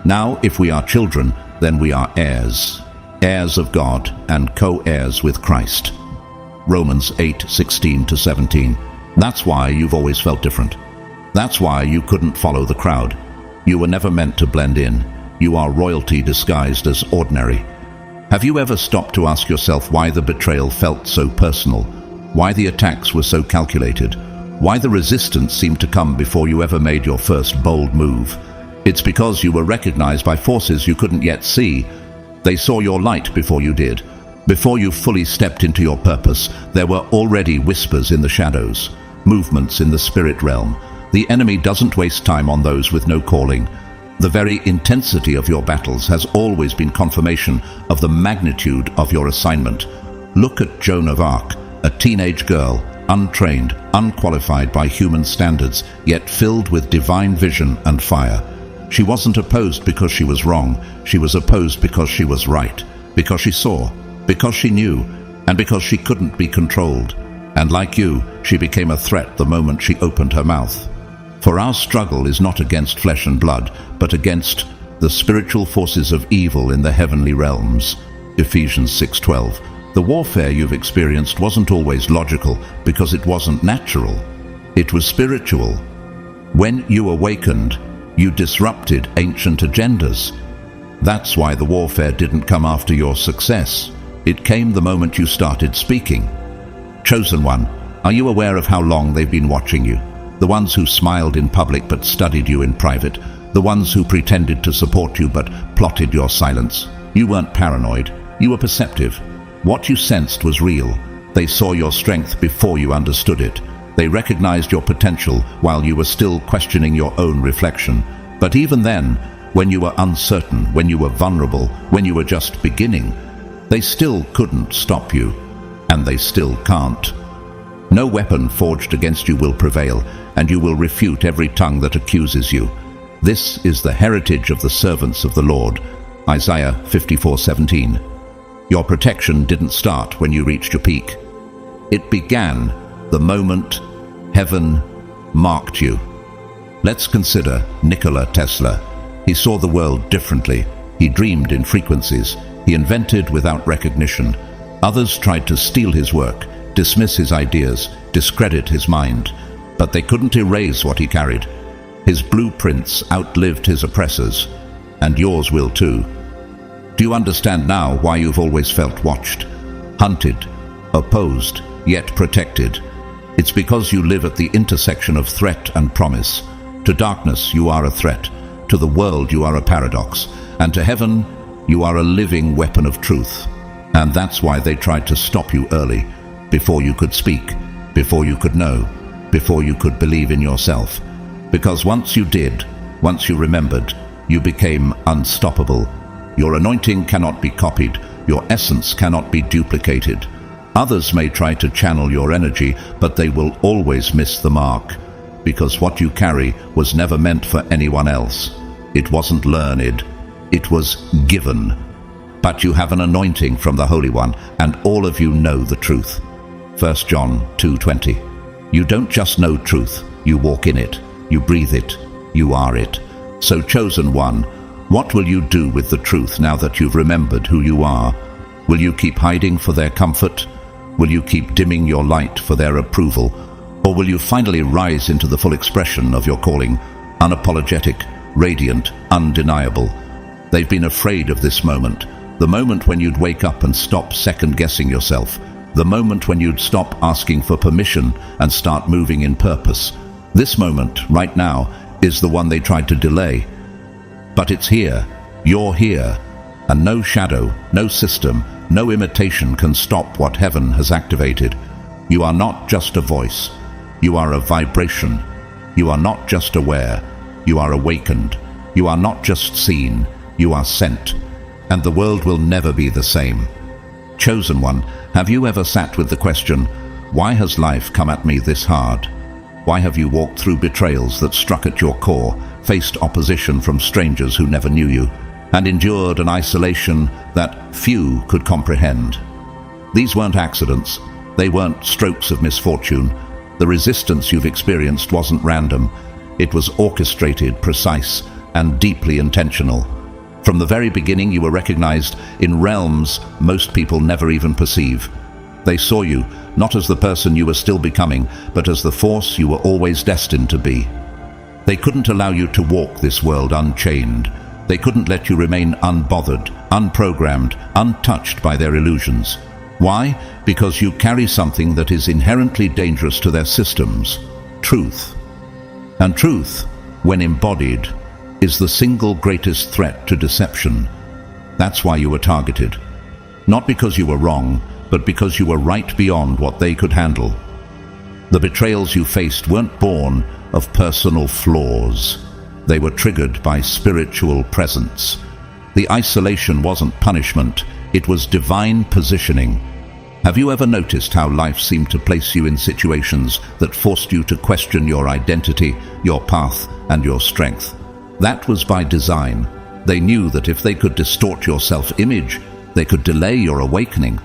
Now, if we are children, then we are heirs, heirs of God and co-heirs with Christ. Romans 8:16-17. That's why you've always felt different. That's why you couldn't follow the crowd. You were never meant to blend in. You are royalty disguised as ordinary. Have you ever stopped to ask yourself why the betrayal felt so personal? Why the attacks were so calculated? Why the resistance seemed to come before you ever made your first bold move? It's because you were recognized by forces you couldn't yet see. They saw your light before you did. Before you fully stepped into your purpose, there were already whispers in the shadows, movements in the spirit realm. The enemy doesn't waste time on those with no calling. The very intensity of your battles has always been confirmation of the magnitude of your assignment. Look at Joan of Arc, a teenage girl, untrained, unqualified by human standards, yet filled with divine vision and fire. She wasn't opposed because she was wrong. She was opposed because she was right, because she saw, because she knew, and because she couldn't be controlled. And like you, she became a threat the moment she opened her mouth. For our struggle is not against flesh and blood, but against the spiritual forces of evil in the heavenly realms. Ephesians 6:12. The warfare you've experienced wasn't always logical because it wasn't natural. It was spiritual. When you awakened, you disrupted ancient agendas. That's why the warfare didn't come after your success. It came the moment you started speaking. Chosen one, are you aware of how long they've been watching you? The ones who smiled in public but studied you in private. The ones who pretended to support you but plotted your silence. You weren't paranoid. You were perceptive. What you sensed was real. They saw your strength before you understood it. They recognized your potential while you were still questioning your own reflection. But even then, when you were uncertain, when you were vulnerable, when you were just beginning, they still couldn't stop you. And they still can't. No weapon forged against you will prevail, and you will refute every tongue that accuses you. This is the heritage of the servants of the Lord. Isaiah 54:17. Your protection didn't start when you reached your peak. It began the moment heaven marked you. Let's consider Nikola Tesla. He saw the world differently. He dreamed in frequencies. He invented without recognition. Others tried to steal his work, dismiss his ideas, discredit his mind, but they couldn't erase what he carried. His blueprints outlived his oppressors, and yours will too. Do you understand now why you've always felt watched, hunted, opposed, yet protected? It's because you live at the intersection of threat and promise. To darkness, you are a threat. To the world, you are a paradox. And to heaven, you are a living weapon of truth. And that's why they tried to stop you early, before you could speak, before you could know, before you could believe in yourself. Because once you did, once you remembered, you became unstoppable. Your anointing cannot be copied. Your essence cannot be duplicated. Others may try to channel your energy, but they will always miss the mark, because what you carry was never meant for anyone else. It wasn't learned. It was given. But you have an anointing from the Holy One, and all of you know the truth. 1 John 2:20. You don't just know truth, you walk in it, you breathe it, you are it. So chosen one, what will you do with the truth now that you've remembered who you are? Will you keep hiding for their comfort? Will you keep dimming your light for their approval? Or will you finally rise into the full expression of your calling, unapologetic, radiant, undeniable? They've been afraid of this moment, the moment when you'd wake up and stop second-guessing yourself, the moment when you'd stop asking for permission and start moving in purpose. This moment, right now, is the one they tried to delay. But it's here, you're here, and no shadow, no system, no imitation can stop what heaven has activated. You are not just a voice, you are a vibration. You are not just aware, you are awakened. You are not just seen, you are sent. And the world will never be the same. Chosen one, have you ever sat with the question, why has life come at me this hard? Why have you walked through betrayals that struck at your core, faced opposition from strangers who never knew you, and endured an isolation that few could comprehend? These weren't accidents. They weren't strokes of misfortune. The resistance you've experienced wasn't random. It was orchestrated, precise, and deeply intentional. From the very beginning, you were recognized in realms most people never even perceive. They saw you, not as the person you were still becoming, but as the force you were always destined to be. They couldn't allow you to walk this world unchained. They couldn't let you remain unbothered, unprogrammed, untouched by their illusions. Why? Because you carry something that is inherently dangerous to their systems: truth. And truth, when embodied, is the single greatest threat to deception. That's why you were targeted. Not because you were wrong, but because you were right beyond what they could handle. The betrayals you faced weren't born of personal flaws. They were triggered by spiritual presence. The isolation wasn't punishment, it was divine positioning. Have you ever noticed how life seemed to place you in situations that forced you to question your identity, your path, and your strength? That was by design. They knew that if they could distort your self-image, they could delay your awakening.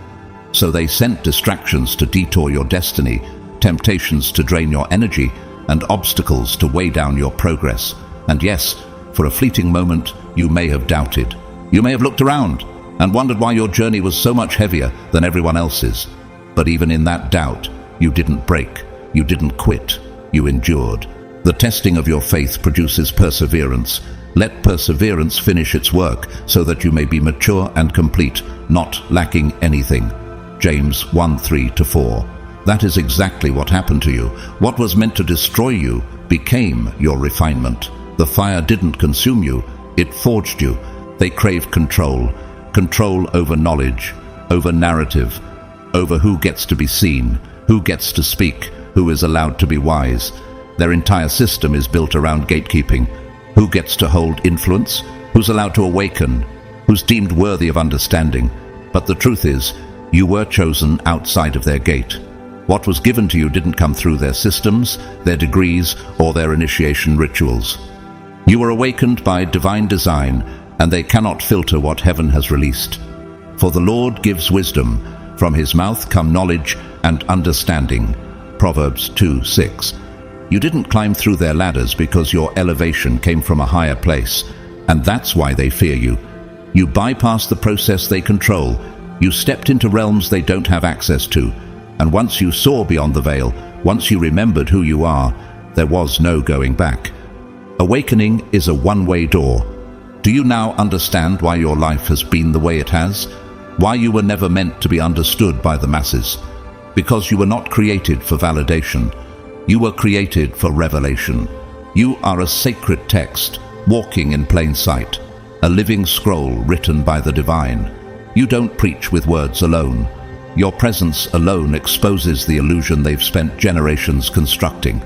So they sent distractions to detour your destiny, temptations to drain your energy, and obstacles to weigh down your progress. And yes, for a fleeting moment, you may have doubted. You may have looked around and wondered why your journey was so much heavier than everyone else's. But even in that doubt, you didn't break, you didn't quit, you endured. The testing of your faith produces perseverance. Let perseverance finish its work so that you may be mature and complete, not lacking anything. James 1:3-4. That is exactly what happened to you. What was meant to destroy you became your refinement. The fire didn't consume you, it forged you. They crave control. Control over knowledge, over narrative, over who gets to be seen, who gets to speak, who is allowed to be wise. Their entire system is built around gatekeeping. Who gets to hold influence? Who's allowed to awaken? Who's deemed worthy of understanding? But the truth is, you were chosen outside of their gate. What was given to you didn't come through their systems, their degrees, or their initiation rituals. You were awakened by divine design, and they cannot filter what heaven has released. For the Lord gives wisdom. From his mouth come knowledge and understanding. Proverbs 2:6. You didn't climb through their ladders because your elevation came from a higher place, and that's why they fear you. You bypassed the process they control. You stepped into realms they don't have access to. And once you saw beyond the veil, once you remembered who you are, there was no going back. Awakening is a one-way door. Do you now understand why your life has been the way it has? Why you were never meant to be understood by the masses? Because you were not created for validation. You were created for revelation. You are a sacred text, walking in plain sight, a living scroll written by the divine. You don't preach with words alone. Your presence alone exposes the illusion they've spent generations constructing.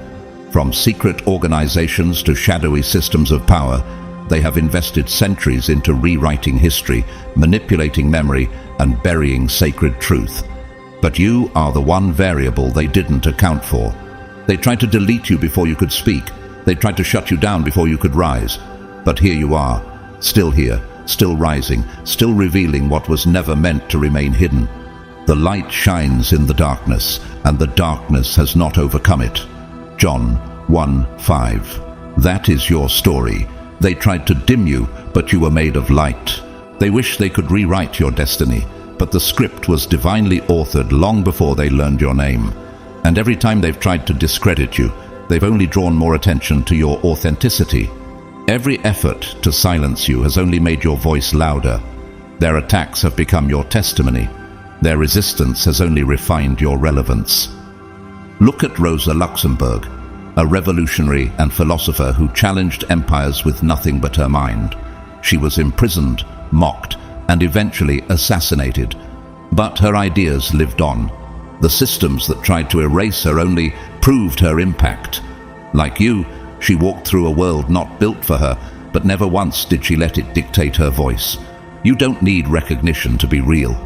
From secret organizations to shadowy systems of power, they have invested centuries into rewriting history, manipulating memory, and burying sacred truth. But you are the one variable they didn't account for. They tried to delete you before you could speak. They tried to shut you down before you could rise. But here you are, still here, still rising, still revealing what was never meant to remain hidden. The light shines in the darkness, and the darkness has not overcome it. John 1:5. That is your story. They tried to dim you, but you were made of light. They wish they could rewrite your destiny, but the script was divinely authored long before they learned your name. And every time they've tried to discredit you, they've only drawn more attention to your authenticity. Every effort to silence you has only made your voice louder. Their attacks have become your testimony. Their resistance has only refined your relevance. Look at Rosa Luxemburg, a revolutionary and philosopher who challenged empires with nothing but her mind. She was imprisoned, mocked, and eventually assassinated. But her ideas lived on. The systems that tried to erase her only proved her impact. Like you, she walked through a world not built for her, but never once did she let it dictate her voice. You don't need recognition to be real.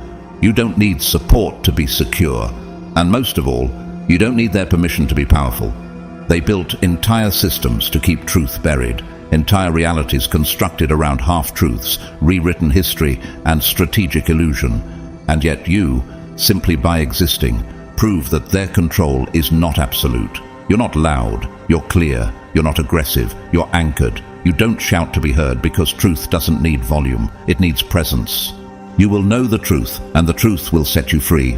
You don't need support to be secure. And most of all, you don't need their permission to be powerful. They built entire systems to keep truth buried, entire realities constructed around half-truths, rewritten history, and strategic illusion. And yet you, simply by existing, prove that their control is not absolute. You're not loud, you're clear, you're not aggressive, you're anchored. You don't shout to be heard because truth doesn't need volume, it needs presence. You will know the truth, and the truth will set you free.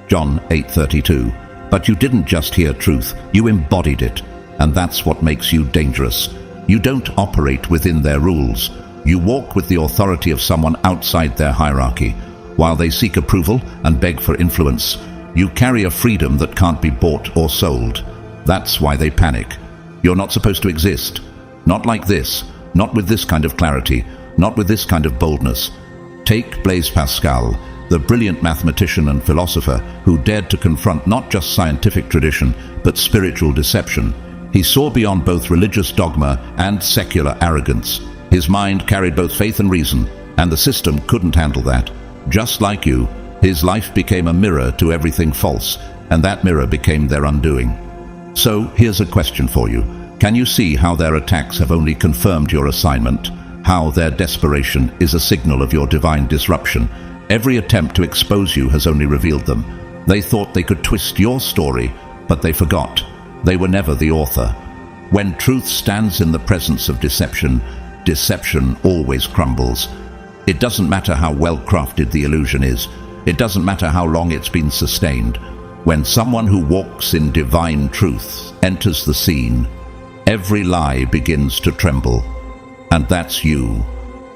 John 8:32. But you didn't just hear truth, you embodied it, and that's what makes you dangerous. You don't operate within their rules. You walk with the authority of someone outside their hierarchy. While they seek approval and beg for influence, you carry a freedom that can't be bought or sold. That's why they panic. You're not supposed to exist. Not like this, not with this kind of clarity, not with this kind of boldness. Take Blaise Pascal, the brilliant mathematician and philosopher who dared to confront not just scientific tradition, but spiritual deception. He saw beyond both religious dogma and secular arrogance. His mind carried both faith and reason, and the system couldn't handle that. Just like you, his life became a mirror to everything false, and that mirror became their undoing. So here's a question for you. Can you see how their attacks have only confirmed your assignment? How their desperation is a signal of your divine disruption? Every attempt to expose you has only revealed them. They thought they could twist your story, but they forgot. They were never the author. When truth stands in the presence of deception, deception always crumbles. It doesn't matter how well crafted the illusion is. It doesn't matter how long it's been sustained. When someone who walks in divine truth enters the scene, every lie begins to tremble. And that's you.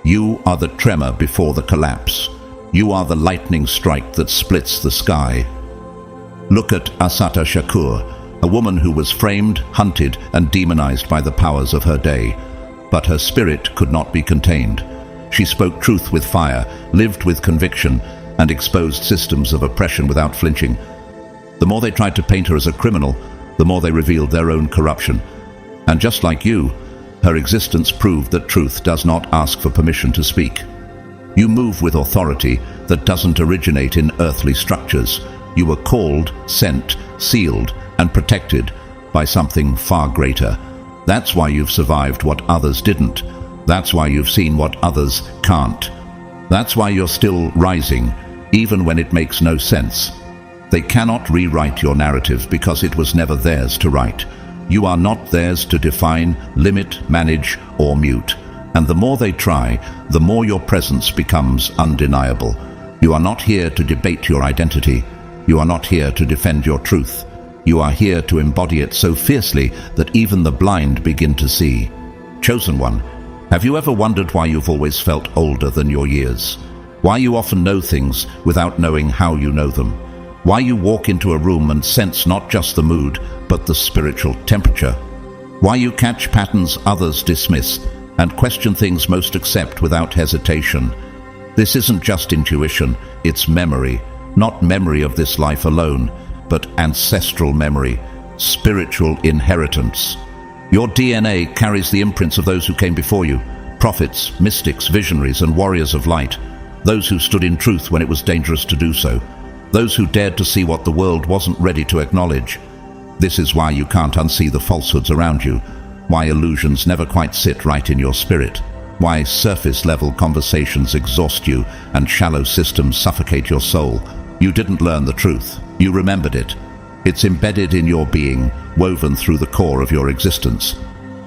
You are the tremor before the collapse. You are the lightning strike that splits the sky. Look at Assata Shakur, a woman who was framed, hunted, and demonized by the powers of her day. But her spirit could not be contained. She spoke truth with fire, lived with conviction, and exposed systems of oppression without flinching. The more they tried to paint her as a criminal, the more they revealed their own corruption. And just like you, her existence proved that truth does not ask for permission to speak. You move with authority that doesn't originate in earthly structures. You were called, sent, sealed, and protected by something far greater. That's why you've survived what others didn't. That's why you've seen what others can't. That's why you're still rising, even when it makes no sense. They cannot rewrite your narrative because it was never theirs to write. You are not theirs to define, limit, manage, or mute. And the more they try, the more your presence becomes undeniable. You are not here to debate your identity. You are not here to defend your truth. You are here to embody it so fiercely that even the blind begin to see. Chosen one, have you ever wondered why you've always felt older than your years? Why you often know things without knowing how you know them? Why you walk into a room and sense not just the mood, but the spiritual temperature? Why you catch patterns others dismiss and question things most accept without hesitation? This isn't just intuition, it's memory. Not memory of this life alone, but ancestral memory, spiritual inheritance. Your DNA carries the imprints of those who came before you, prophets, mystics, visionaries, and warriors of light, those who stood in truth when it was dangerous to do so, those who dared to see what the world wasn't ready to acknowledge. This is why you can't unsee the falsehoods around you, why illusions never quite sit right in your spirit, why surface-level conversations exhaust you and shallow systems suffocate your soul. You didn't learn the truth, you remembered it. It's embedded in your being, woven through the core of your existence.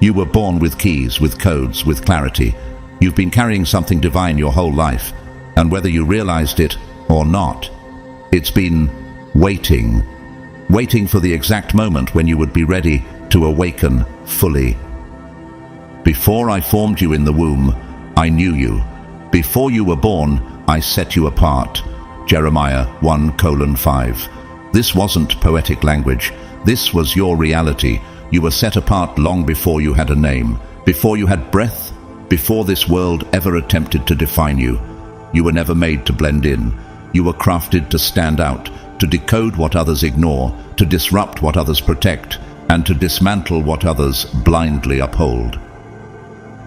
You were born with keys, with codes, with clarity. You've been carrying something divine your whole life, and whether you realized it or not, it's been waiting for the exact moment when you would be ready to awaken fully. Before I formed you in the womb, I knew you. Before you were born, I set you apart. Jeremiah 1:5. This wasn't poetic language. This was your reality. You were set apart long before you had a name, before you had breath, before this world ever attempted to define you. You were never made to blend in. You were crafted to stand out, to decode what others ignore, to disrupt what others protect, and to dismantle what others blindly uphold.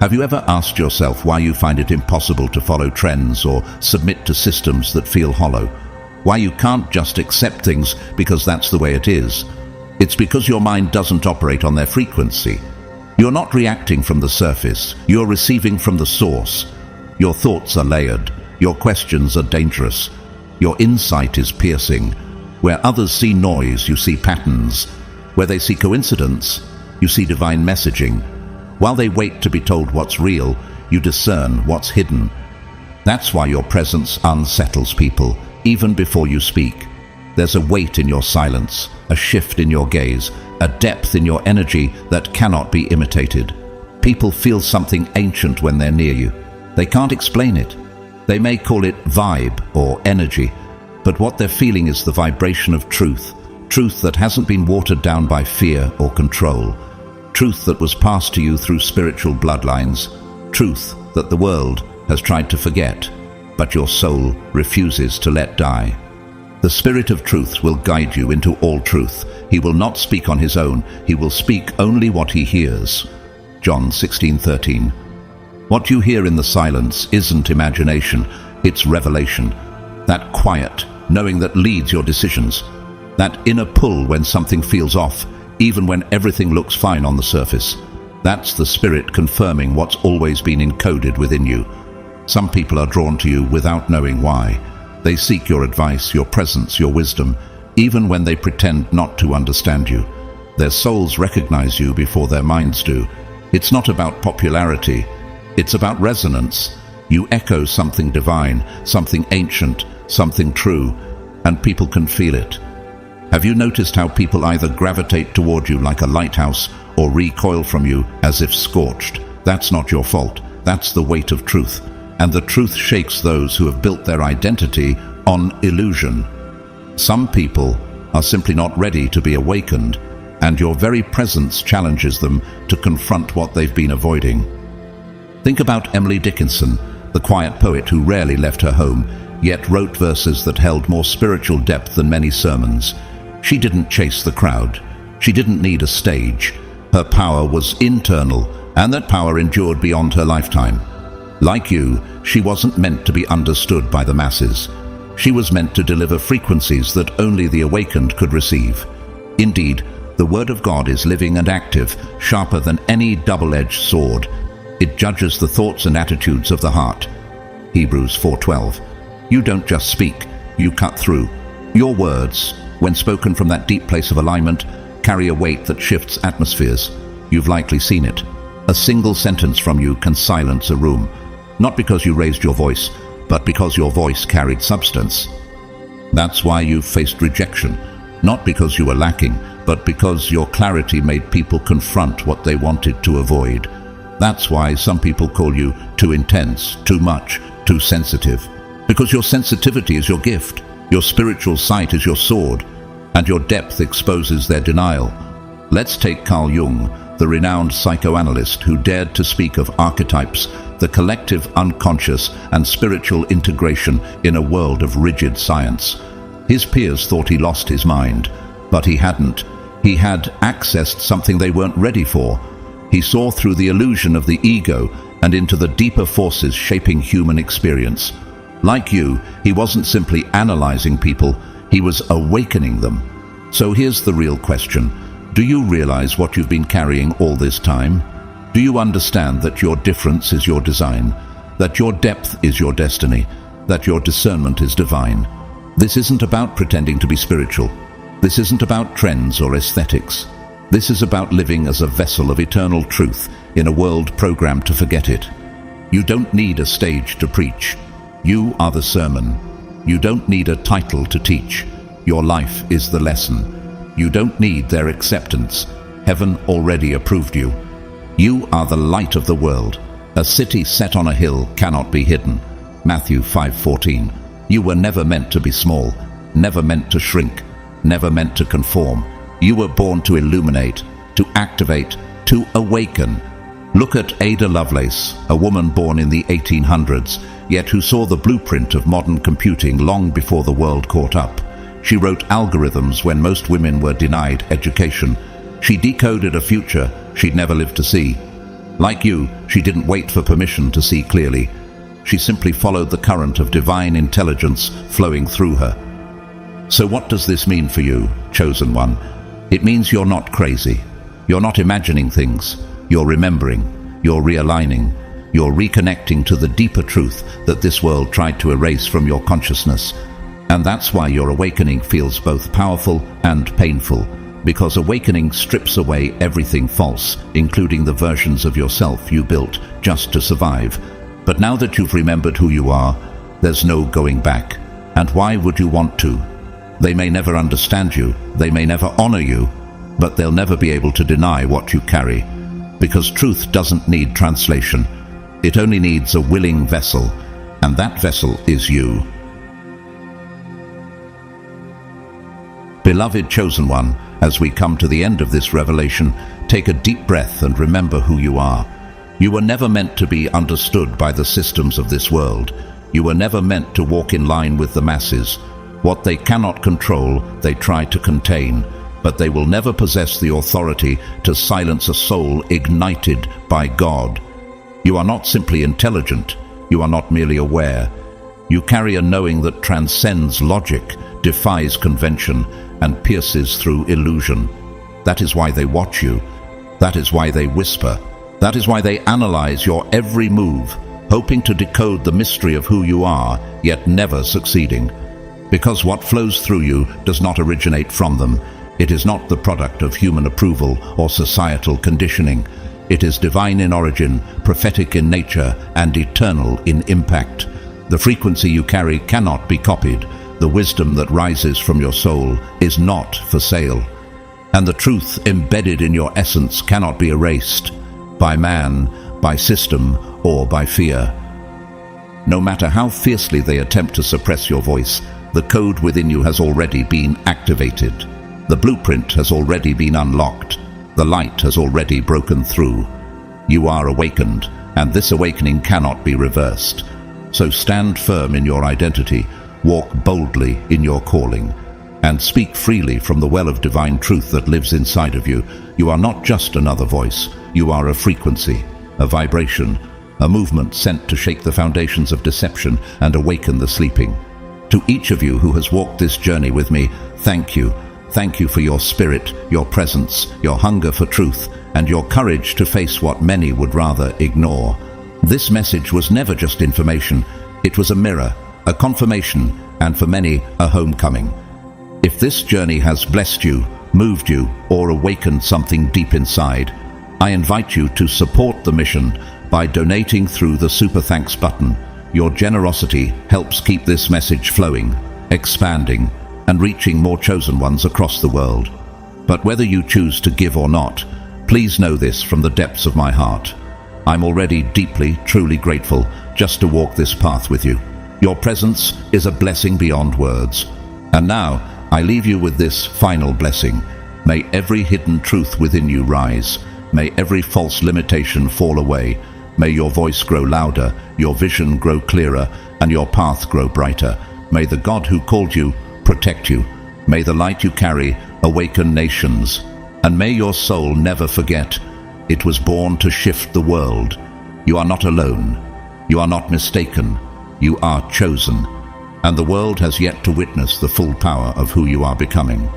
Have you ever asked yourself why you find it impossible to follow trends or submit to systems that feel hollow? Why you can't just accept things because that's the way it is? It's because your mind doesn't operate on their frequency. You're not reacting from the surface, you're receiving from the source. Your thoughts are layered, your questions are dangerous, your insight is piercing. Where others see noise, you see patterns. Where they see coincidence, you see divine messaging. While they wait to be told what's real, you discern what's hidden. That's why your presence unsettles people, even before you speak. There's a weight in your silence, a shift in your gaze, a depth in your energy that cannot be imitated. People feel something ancient when they're near you. They can't explain it. They may call it vibe or energy, but what they're feeling is the vibration of truth, truth that hasn't been watered down by fear or control, truth that was passed to you through spiritual bloodlines, truth that the world has tried to forget, but your soul refuses to let die. The Spirit of truth will guide you into all truth. He will not speak on his own. He will speak only what he hears. John 16:13. What you hear in the silence isn't imagination, it's revelation. That quiet, knowing that leads your decisions. That inner pull when something feels off, even when everything looks fine on the surface. That's the Spirit confirming what's always been encoded within you. Some people are drawn to you without knowing why. They seek your advice, your presence, your wisdom, even when they pretend not to understand you. Their souls recognize you before their minds do. It's not about popularity, it's about resonance. You echo something divine, something ancient, something true, and people can feel it. Have you noticed how people either gravitate toward you like a lighthouse or recoil from you as if scorched? That's not your fault. That's the weight of truth. And the truth shakes those who have built their identity on illusion. Some people are simply not ready to be awakened, and your very presence challenges them to confront what they've been avoiding. Think about Emily Dickinson, the quiet poet who rarely left her home, yet wrote verses that held more spiritual depth than many sermons. She didn't chase the crowd. She didn't need a stage. Her power was internal, and that power endured beyond her lifetime. Like you, she wasn't meant to be understood by the masses. She was meant to deliver frequencies that only the awakened could receive. Indeed, the Word of God is living and active, sharper than any double-edged sword. It judges the thoughts and attitudes of the heart. Hebrews 4:12. You don't just speak, you cut through. Your words, when spoken from that deep place of alignment, carry a weight that shifts atmospheres. You've likely seen it. A single sentence from you can silence a room. Not because you raised your voice, but because your voice carried substance. That's why you've faced rejection, not because you were lacking, but because your clarity made people confront what they wanted to avoid. That's why some people call you too intense, too much, too sensitive. Because your sensitivity is your gift, your spiritual sight is your sword, and your depth exposes their denial. Let's take Carl Jung, the renowned psychoanalyst who dared to speak of archetypes, the collective unconscious and spiritual integration in a world of rigid science. His peers thought he lost his mind, but he hadn't. He had accessed something they weren't ready for. He saw through the illusion of the ego and into the deeper forces shaping human experience. Like you, he wasn't simply analyzing people, he was awakening them. So here's the real question. Do you realize what you've been carrying all this time? Do you understand that your difference is your design, that your depth is your destiny, that your discernment is divine? This isn't about pretending to be spiritual. This isn't about trends or aesthetics. This is about living as a vessel of eternal truth in a world programmed to forget it. You don't need a stage to preach. You are the sermon. You don't need a title to teach. Your life is the lesson. You don't need their acceptance. Heaven already approved you. You are the light of the world. A city set on a hill cannot be hidden. Matthew 5:14. You were never meant to be small, never meant to shrink, never meant to conform. You were born to illuminate, to activate, to awaken. Look at Ada Lovelace, a woman born in the 1800s, yet who saw the blueprint of modern computing long before the world caught up. She wrote algorithms when most women were denied education. She decoded a future she'd never lived to see. Like you, she didn't wait for permission to see clearly. She simply followed the current of divine intelligence flowing through her. So what does this mean for you, chosen one? It means you're not crazy. You're not imagining things. You're remembering. You're realigning. You're reconnecting to the deeper truth that this world tried to erase from your consciousness. And that's why your awakening feels both powerful and painful, because awakening strips away everything false, including the versions of yourself you built just to survive. But now that you've remembered who you are, there's no going back. And why would you want to? They may never understand you, they may never honor you, but they'll never be able to deny what you carry. Because truth doesn't need translation. It only needs a willing vessel, and that vessel is you. Beloved chosen one, as we come to the end of this revelation, take a deep breath and remember who you are. You were never meant to be understood by the systems of this world. You were never meant to walk in line with the masses. What they cannot control, they try to contain, but they will never possess the authority to silence a soul ignited by God. You are not simply intelligent. You are not merely aware. You carry a knowing that transcends logic, defies convention, and pierces through illusion. That is why they watch you. That is why they whisper. That is why they analyze your every move, hoping to decode the mystery of who you are, yet never succeeding. Because what flows through you does not originate from them. It is not the product of human approval or societal conditioning. It is divine in origin, prophetic in nature, and eternal in impact. The frequency you carry cannot be copied. The wisdom that rises from your soul is not for sale. And the truth embedded in your essence cannot be erased by man, by system, or by fear. No matter how fiercely they attempt to suppress your voice, the code within you has already been activated. The blueprint has already been unlocked. The light has already broken through. You are awakened, and this awakening cannot be reversed. So stand firm in your identity, walk boldly in your calling, and speak freely from the well of divine truth that lives inside of you. You are not just another voice. You are a frequency, a vibration, a movement sent to shake the foundations of deception and awaken the sleeping. To each of you who has walked this journey with me, thank you. Thank you for your spirit, your presence, your hunger for truth, and your courage to face what many would rather ignore. This message was never just information. It was a mirror, a confirmation, and for many, a homecoming. If this journey has blessed you, moved you, or awakened something deep inside, I invite you to support the mission by donating through the Super Thanks button. Your generosity helps keep this message flowing, expanding, and reaching more chosen ones across the world. But whether you choose to give or not, please know this from the depths of my heart. I'm already deeply, truly grateful just to walk this path with you. Your presence is a blessing beyond words. And now, I leave you with this final blessing. May every hidden truth within you rise. May every false limitation fall away. May your voice grow louder, your vision grow clearer, and your path grow brighter. May the God who called you protect you. May the light you carry awaken nations. And may your soul never forget, it was born to shift the world. You are not alone. You are not mistaken. You are chosen. And the world has yet to witness the full power of who you are becoming.